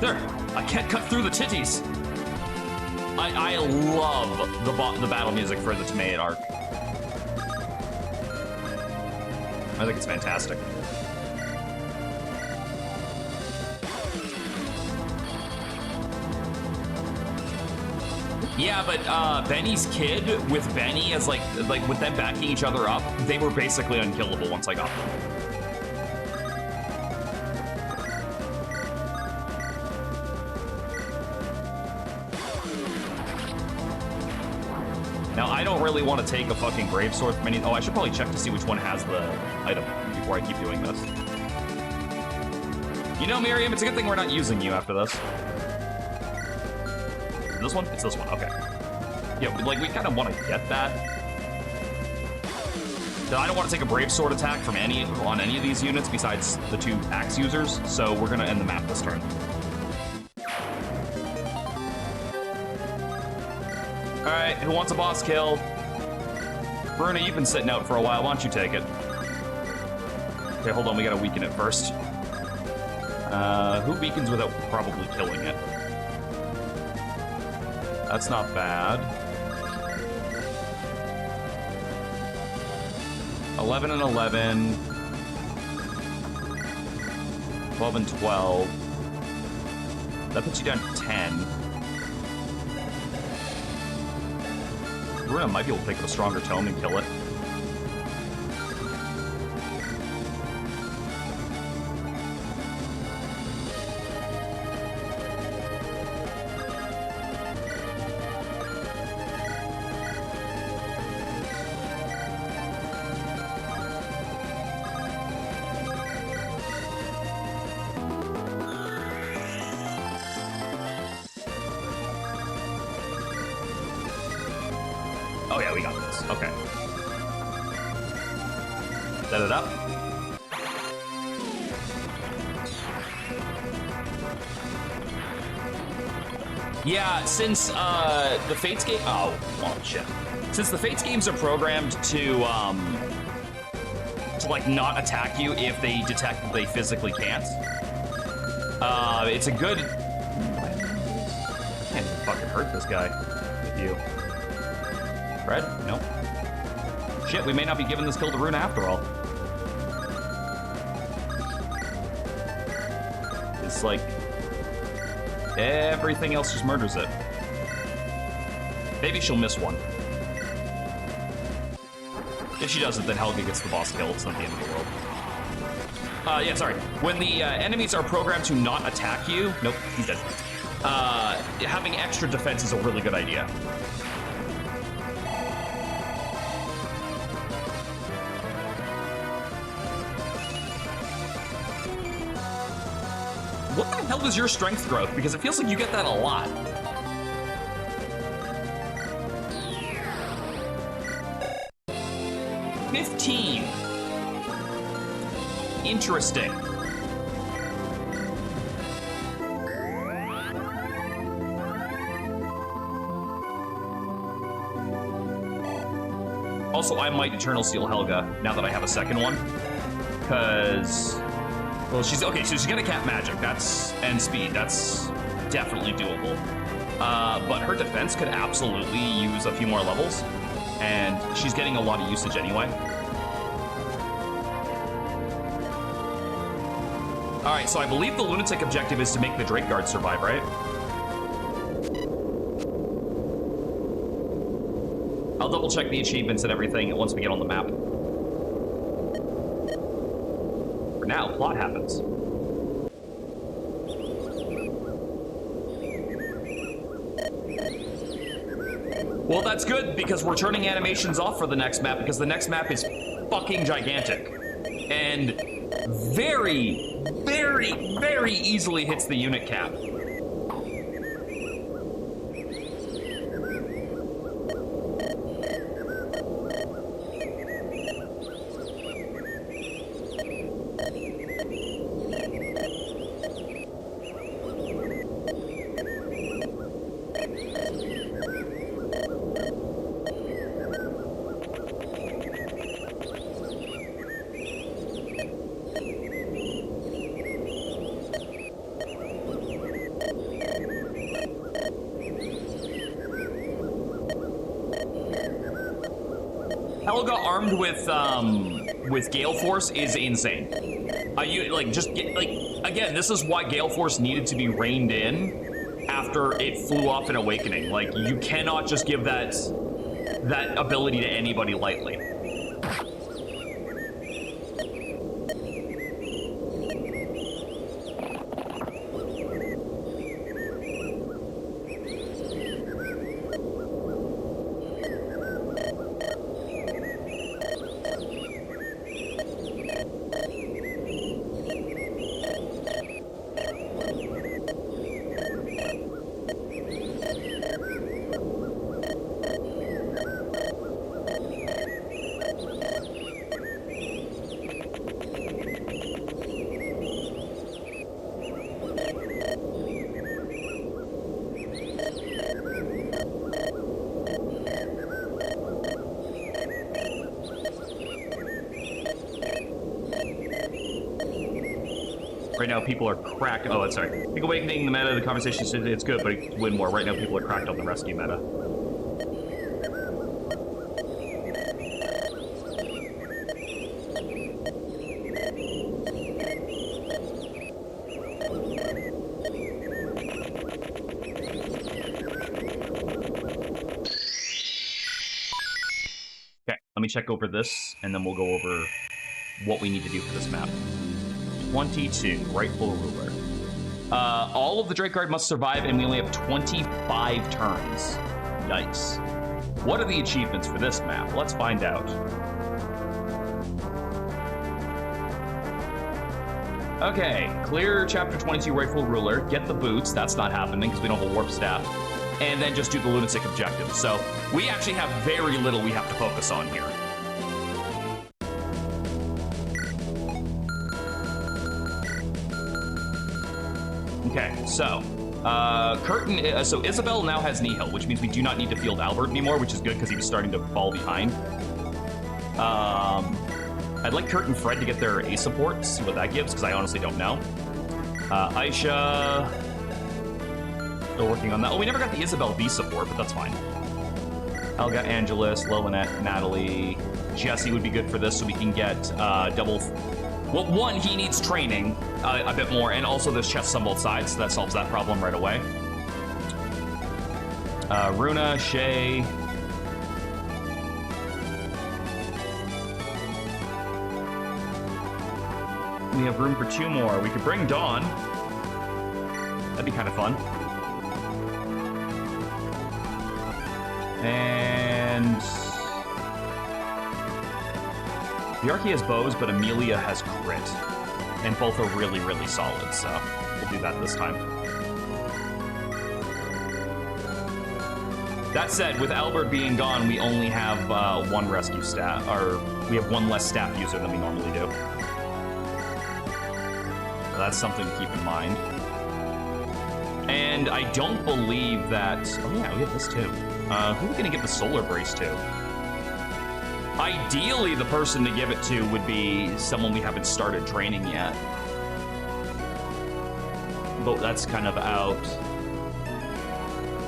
There, I can't cut through the titties. I love the battle music for the Tomaid arc. I think it's fantastic. Yeah, but Benny's kid with Benny as like with them backing each other up, they were basically unkillable once I got them. Now, I don't really want to take a fucking Brave Sword from any... Oh, I should probably check to see which one has the item before I keep doing this. You know, Miriam, it's a good thing we're not using you after this. This one? It's this one, okay. Yeah, like, we kind of want to get that. I don't want to take a Brave Sword attack from on any of these units besides the 2 axe users, so we're going to end the map this turn. Alright, who wants a boss kill? Bruna, you've been sitting out for a while. Why don't you take it? Okay, hold on. We gotta weaken it first. Who weakens without probably killing it? That's not bad. 11 and 11. 12 and 12. That puts you down to 10. Bruna might be able to pick up a stronger tome and kill it. Oh yeah, we got this. Okay. Set it up. Yeah, since the Fates game... Oh, well, shit. Since the Fates games are programmed to like, not attack you if they detect that they physically can't, it's a good... I can't fucking hurt this guy with you. Fred? Nope. Shit, we may not be giving this kill to Runa after all. It's like... everything else just murders it. Maybe she'll miss one. If she doesn't, then Helga gets the boss kill. It's not the end of the world. Yeah, sorry. When the enemies are programmed to not attack you... Nope, he's dead. Having extra defense is a really good idea. What the hell is your strength growth? Because it feels like you get that a lot. $15. Interesting. Also, I might Eternal Seal Helga now that I have a second one. Because... well, she's okay, so she's gonna cap magic. And speed. That's definitely doable. but her defense could absolutely use a few more levels, and she's getting a lot of usage anyway. All right, so I believe the Lunatic objective is to make the Drake Guard survive, right? I'll double check the achievements and everything once we get on the map. For now, plot happens. Well, that's good, because we're turning animations off for the next map, because the next map is fucking gigantic. And very, very, very easily hits the unit cap. Helga armed with Gale Force is insane. Again, this is why Gale Force needed to be reined in after it flew off in Awakening. Like, you cannot just give that ability to anybody lightly. Right now, people are cracked. Oh, sorry. I think Awakening the meta, the conversation, it's good, but it could win more. Right now, people are cracked on the rescue meta. Okay, let me check over this, and then we'll go over what we need to do for this map. 22, rightful ruler. All of the Drake Guard must survive, and we only have 25 turns. Yikes. What are the achievements for this map? Let's find out. Okay, clear chapter 22, rightful ruler. Get the boots. That's not happening because we don't have a warp staff. And then just do the lunatic objective. So we actually have very little we have to focus on here. Okay, so so Isabel now has Nihil, which means we do not need to field Albert anymore, which is good because he was starting to fall behind. I'd like Kurt and Fred to get their A support, see what that gives, because I honestly don't know. Aisha, still working on that. Oh, we never got the Isabel B support, but that's fine. Helga, Angelus, Lillinette, Natalie, Jesse would be good for this, so we can get double. Well, one, he needs training a bit more, and also there's chests on both sides, so that solves that problem right away. Runa, Shay. We have room for 2 more. We could bring Dawn. That'd be kind of fun. And Bjarki has bows, but Amelia has crit. And both are really, really solid, so we'll do that this time. That said, with Albert being gone, we only have 1 rescue staff, or we have 1 less staff user than we normally do. So that's something to keep in mind. And I don't believe that... Oh yeah, we have this too. Who are we going to give the solar brace to? Ideally, the person to give it to would be someone we haven't started training yet. But that's kind of out.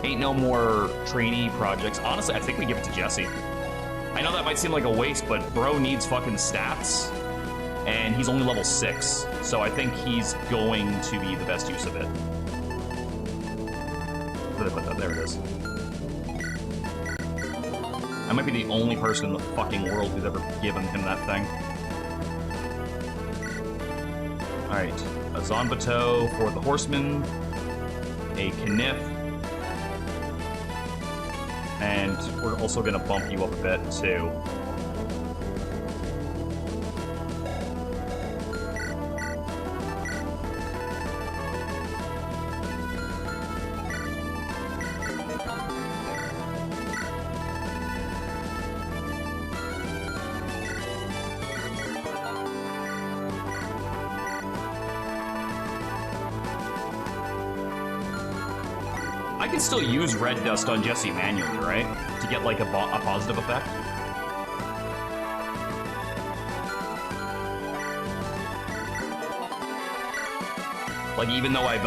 Ain't no more trainee projects. Honestly, I think we give it to Jesse. I know that might seem like a waste, but bro needs fucking stats, and he's only level 6, so I think he's going to be the best use of it. Where did I put that? There it is. I might be the only person in the fucking world who's ever given him that thing. Alright, a Zonbateau for the Horseman, a Kniff, and we're also gonna bump you up a bit too. I can still use red dust on Jesse manually, right? To get like a positive effect. Like even though I've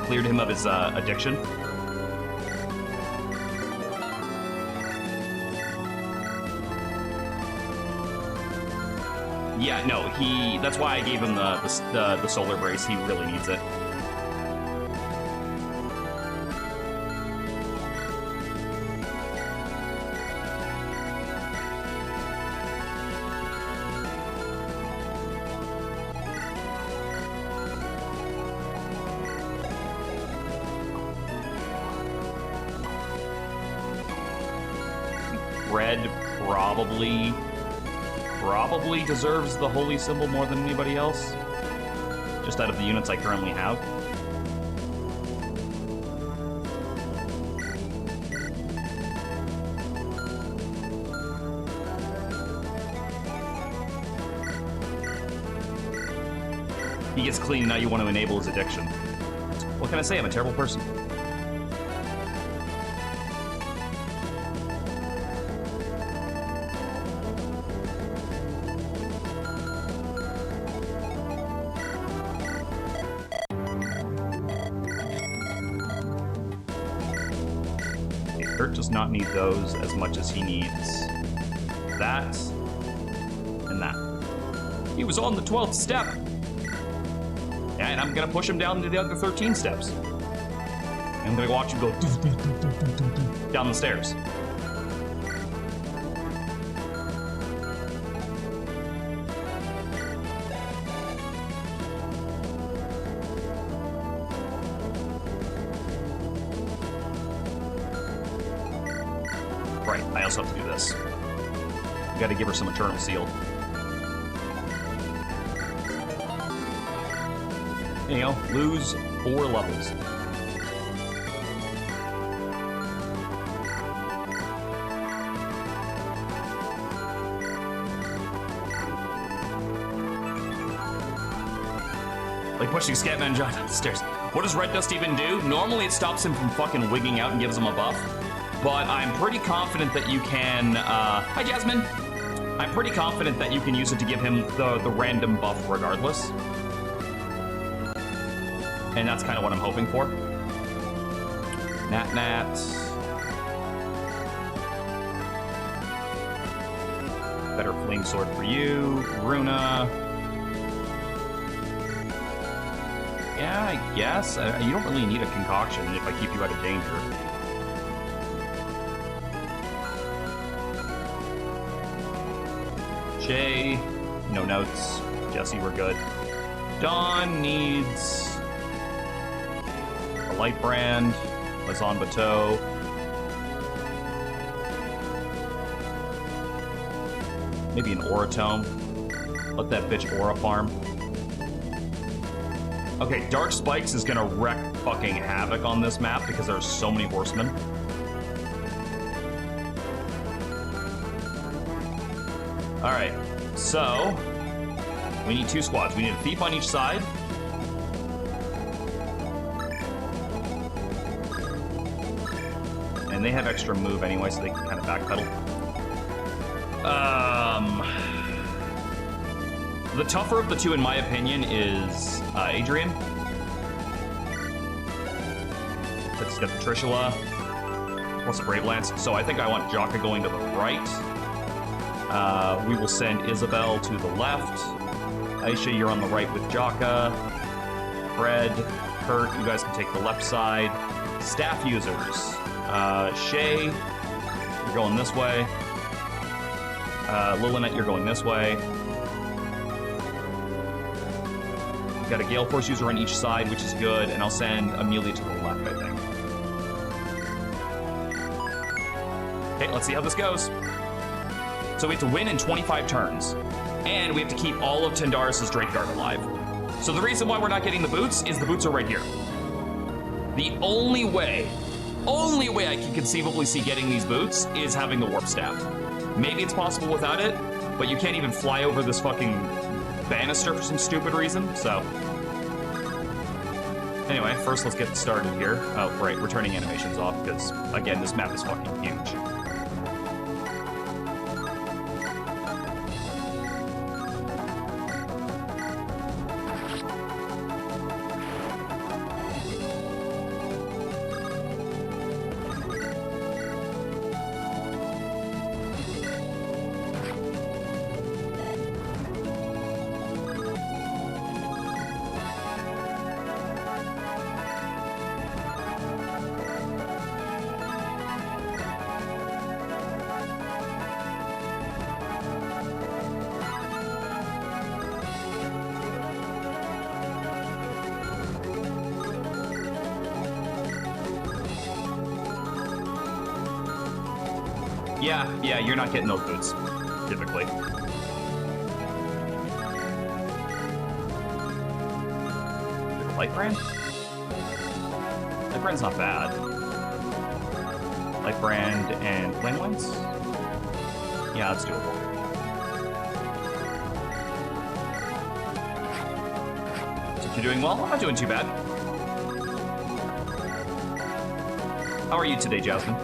cleared him of his addiction. Yeah, no, that's why I gave him the solar brace. He really needs it. Red probably deserves the holy symbol more than anybody else, just out of the units I currently have. He gets clean, and now you want to enable his addiction. What can I say? I'm a terrible person. Kurt does not need those as much as he needs that and that. He was on the 12th step. And I'm gonna push him down to the other 13 steps. And I'm gonna watch him go down the stairs. Right, I also have to do this. We gotta give her some Eternal Seal. You know, lose 4 levels. Like pushing Scatman John down the stairs. What does Red Dust even do? Normally it stops him from fucking wigging out and gives him a buff. But I'm pretty confident that you can, hi Jasmine! I'm pretty confident that you can use it to give him the random buff regardless. And that's kind of what I'm hoping for. Nat. Better flame sword for you. Runa. Yeah, I guess. You don't really need a concoction if I keep you out of danger. Jay, no notes. Jesse, we're good. Dawn needs a light brand, a Zonbateau. Maybe an Oratome. Let that bitch Aura farm. Okay, Dark Spikes is gonna wreak fucking havoc on this map because there's so many horsemen. Alright, so we need 2 squads. We need a thief on each side. And they have extra move anyway, so they can kind of backpedal. The tougher of the 2, in my opinion, is Adrian. Let's get the Trishula. Plus a Brave Lance. So I think I want Jaka going to the right. We will send Isabel to the left. Aisha, you're on the right with Jaka. Fred, Kurt, you guys can take the left side. Staff users. Shay, you're going this way. Lilinet, you're going this way. We've got a Gale Force user on each side, which is good, and I'll send Amelia to the left, I think. Okay, let's see how this goes. So we have to win in 25 turns, and we have to keep all of Tendaris' Drake Guard alive. So the reason why we're not getting the boots is the boots are right here. The only way I can conceivably see getting these boots is having the Warp Staff. Maybe it's possible without it, but you can't even fly over this fucking banister for some stupid reason, so. Anyway, first let's get started here. Oh, right, we're turning animations off because, again, this map is fucking huge. Yeah, you're not getting those boots, typically. Light Brand? Light Brand's not bad. Light Brand and Flame Lance? Yeah, that's doable. So you're doing well? I'm not doing too bad. How are you today, Jasmine?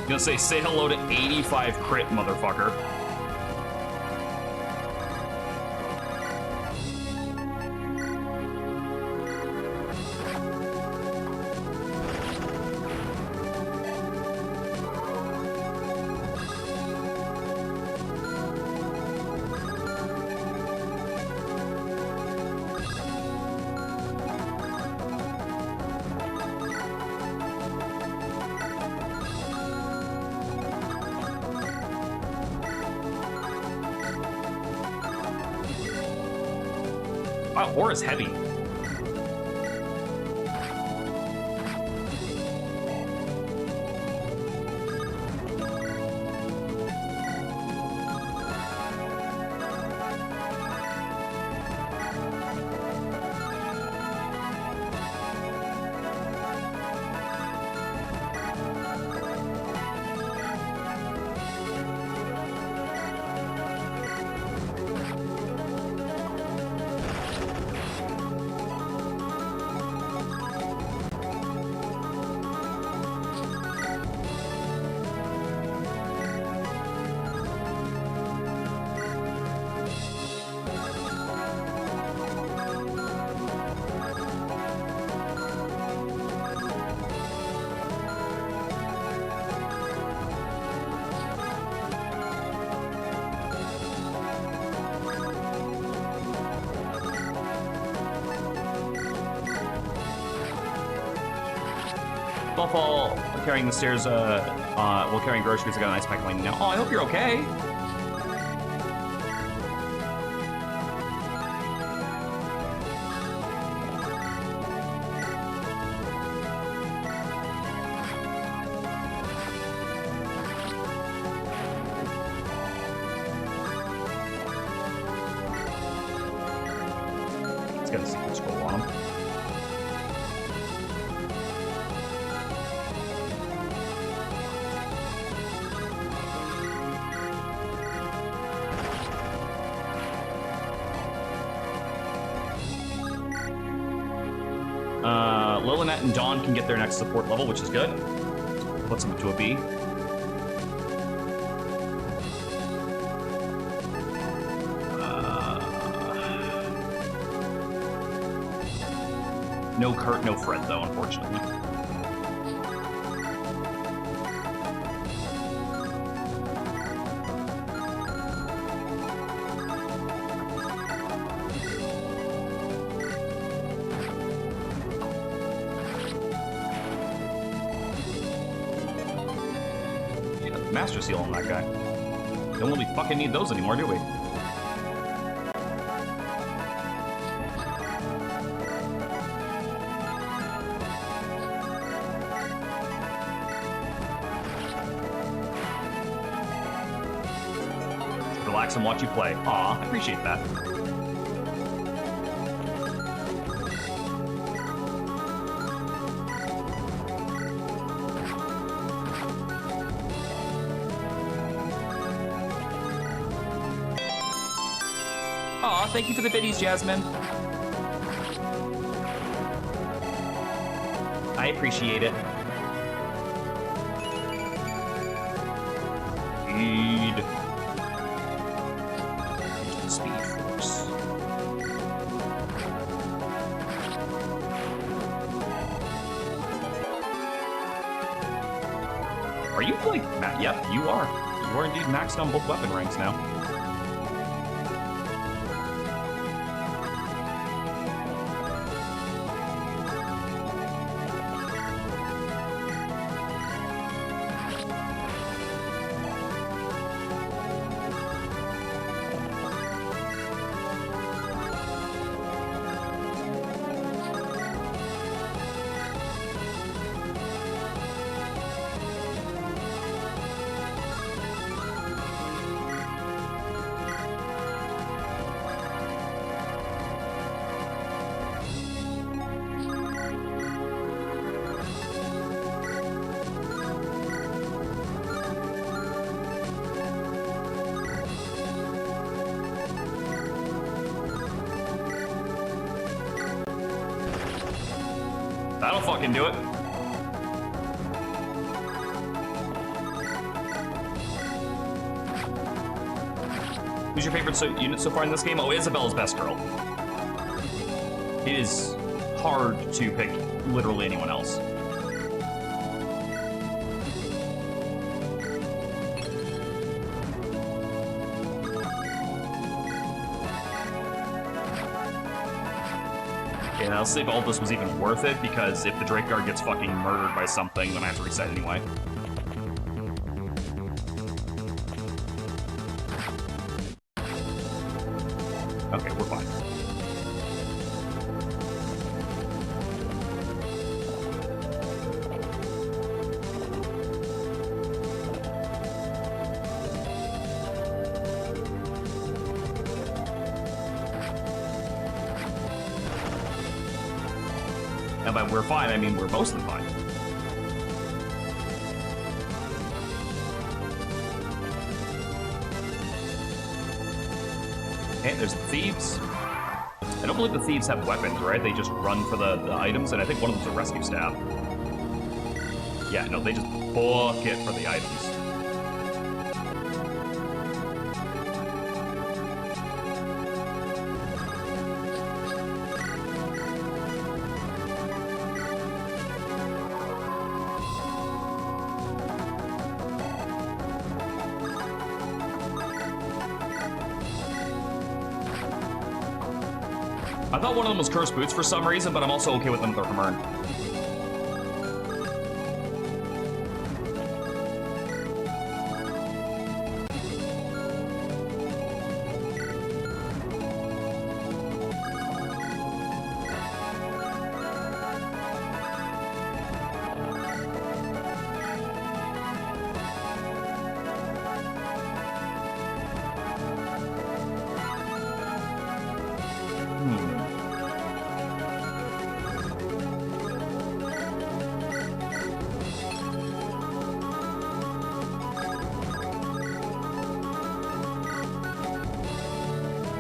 Gonna say hello to 85 crit, motherfucker. Wow, ore is heavy. Buffalo carrying the stairs, while carrying groceries. I got an ice pack lane now. Oh, I hope you're okay. It's got a secret scroll on him. Lillinet and Dawn can get their next support level, which is good. Puts them to a B. No Kurt, no Fred, though, unfortunately. Master Seal on that guy. Don't really fucking need those anymore, do we? Relax and watch you play. Aw, I appreciate that. Aw, thank you for the biddies, Jasmine. I appreciate it. Speed. Speed force. Are you like, yep, you are. You are indeed maxed on both weapon ranks now. That'll fucking do it. Who's your favorite unit so far in this game? Oh, Isabelle's best girl. It is hard to pick literally anyone else. And I'll see if all this was even worth it, because if the Drake Guard gets fucking murdered by something, then I have to reset anyway. Okay, we're fine. And by we're fine, I mean we're mostly fine. Okay, there's the thieves. I don't believe the thieves have weapons, right? They just run for the items, and I think one of them's a rescue staff. Yeah, no, they just book it for the items. I thought one of them was Cursed Boots for some reason, but I'm also okay with them if they're Hamern.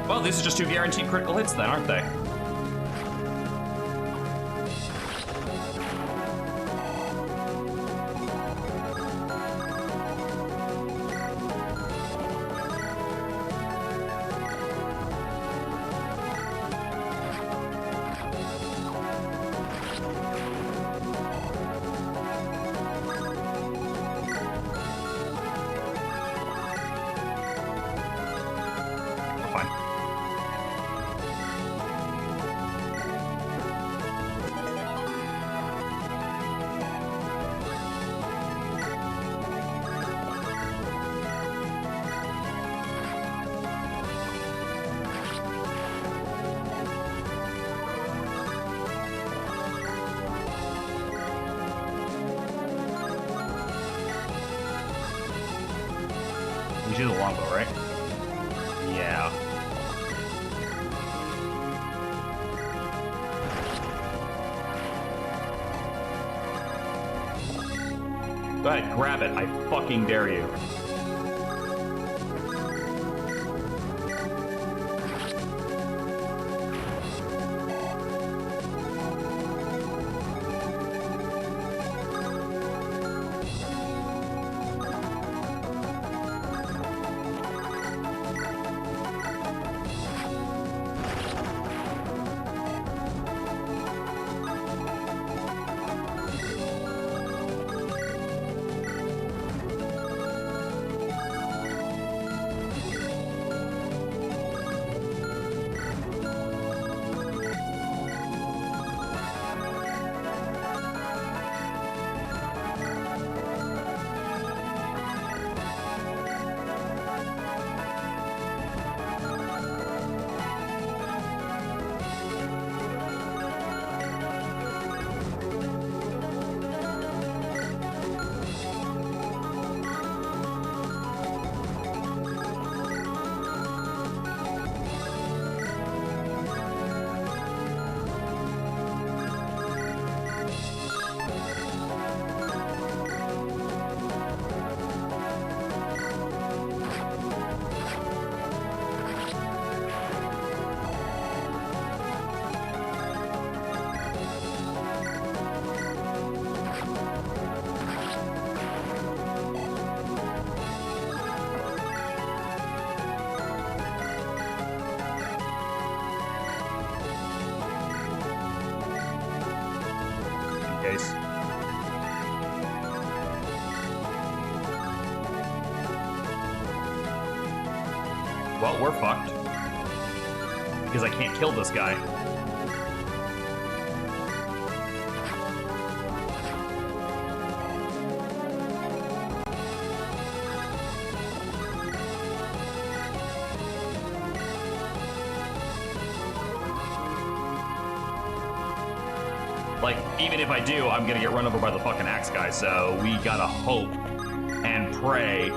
Well, these are just 2 guaranteed critical hits then, aren't they? We do the longbow, right? Yeah. Go ahead, grab it. I fucking dare you. Case. Well, we're fucked. Because I can't kill this guy. Like, even if I do, I'm gonna get run over by the fucking axe guy, so we gotta hope and pray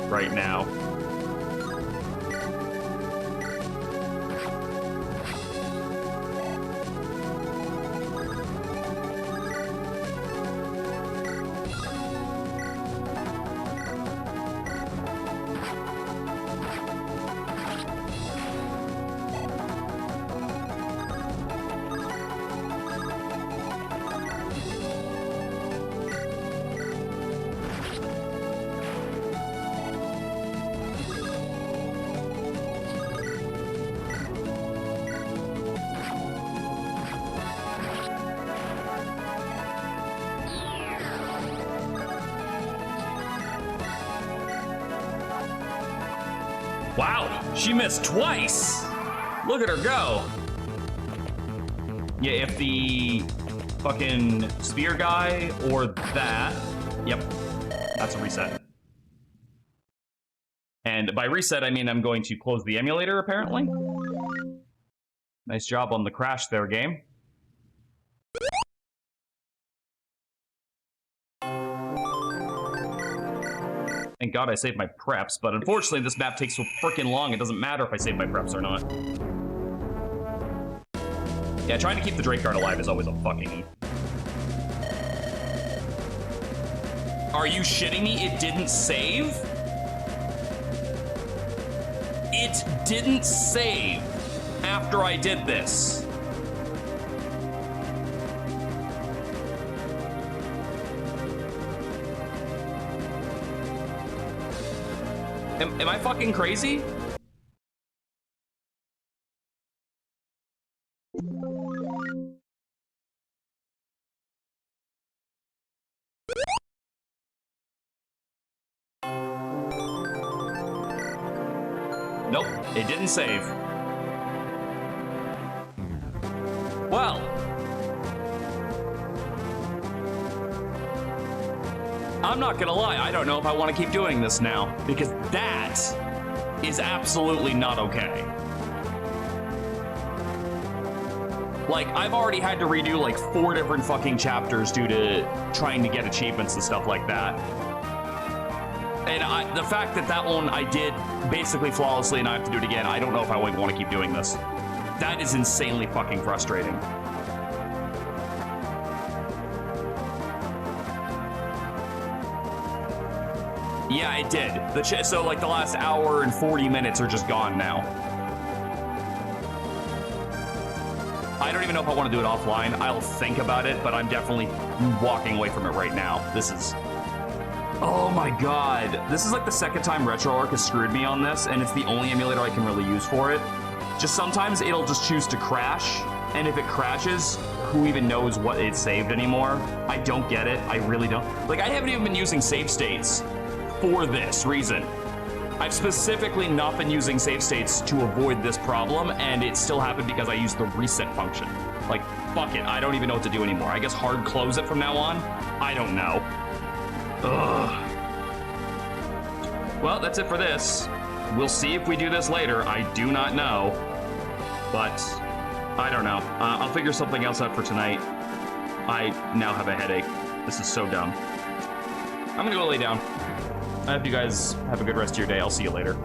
right now. Wow, she missed twice. Look at her go. Yeah, if the fucking spear guy or that, yep, that's a reset. And by reset, I mean I'm going to close the emulator, apparently. Nice job on the crash there, game. Thank God I saved my preps, but unfortunately this map takes so freaking long, it doesn't matter if I save my preps or not. Yeah, trying to keep the Drake guard alive is always a fucking... Are you shitting me? It didn't save? it didn't save after I did this. Am I fucking crazy? Nope, it didn't save. Well. I'm not gonna lie, I don't know if I want to keep doing this now, because that is absolutely not okay. Like, I've already had to redo like 4 different fucking chapters due to trying to get achievements and stuff like that. And the fact that that one I did basically flawlessly and I have to do it again, I don't know if I want to keep doing this. That is insanely fucking frustrating. Yeah, it did. So like the last hour and 40 minutes are just gone now. I don't even know if I want to do it offline. I'll think about it, but I'm definitely walking away from it right now. This is... Oh my god. This is like the second time RetroArch has screwed me on this, and it's the only emulator I can really use for it. Just sometimes it'll just choose to crash, and if it crashes, who even knows what it saved anymore? I don't get it. I really don't. Like, I haven't even been using save states for this reason. I've specifically not been using save states to avoid this problem, and it still happened because I used the reset function. Like, fuck it. I don't even know what to do anymore. I guess hard close it from now on? I don't know. Ugh. Well, that's it for this. We'll see if we do this later. I do not know. But, I don't know. I'll figure something else out for tonight. I now have a headache. This is so dumb. I'm gonna go lay down. I hope you guys have a good rest of your day. I'll see you later.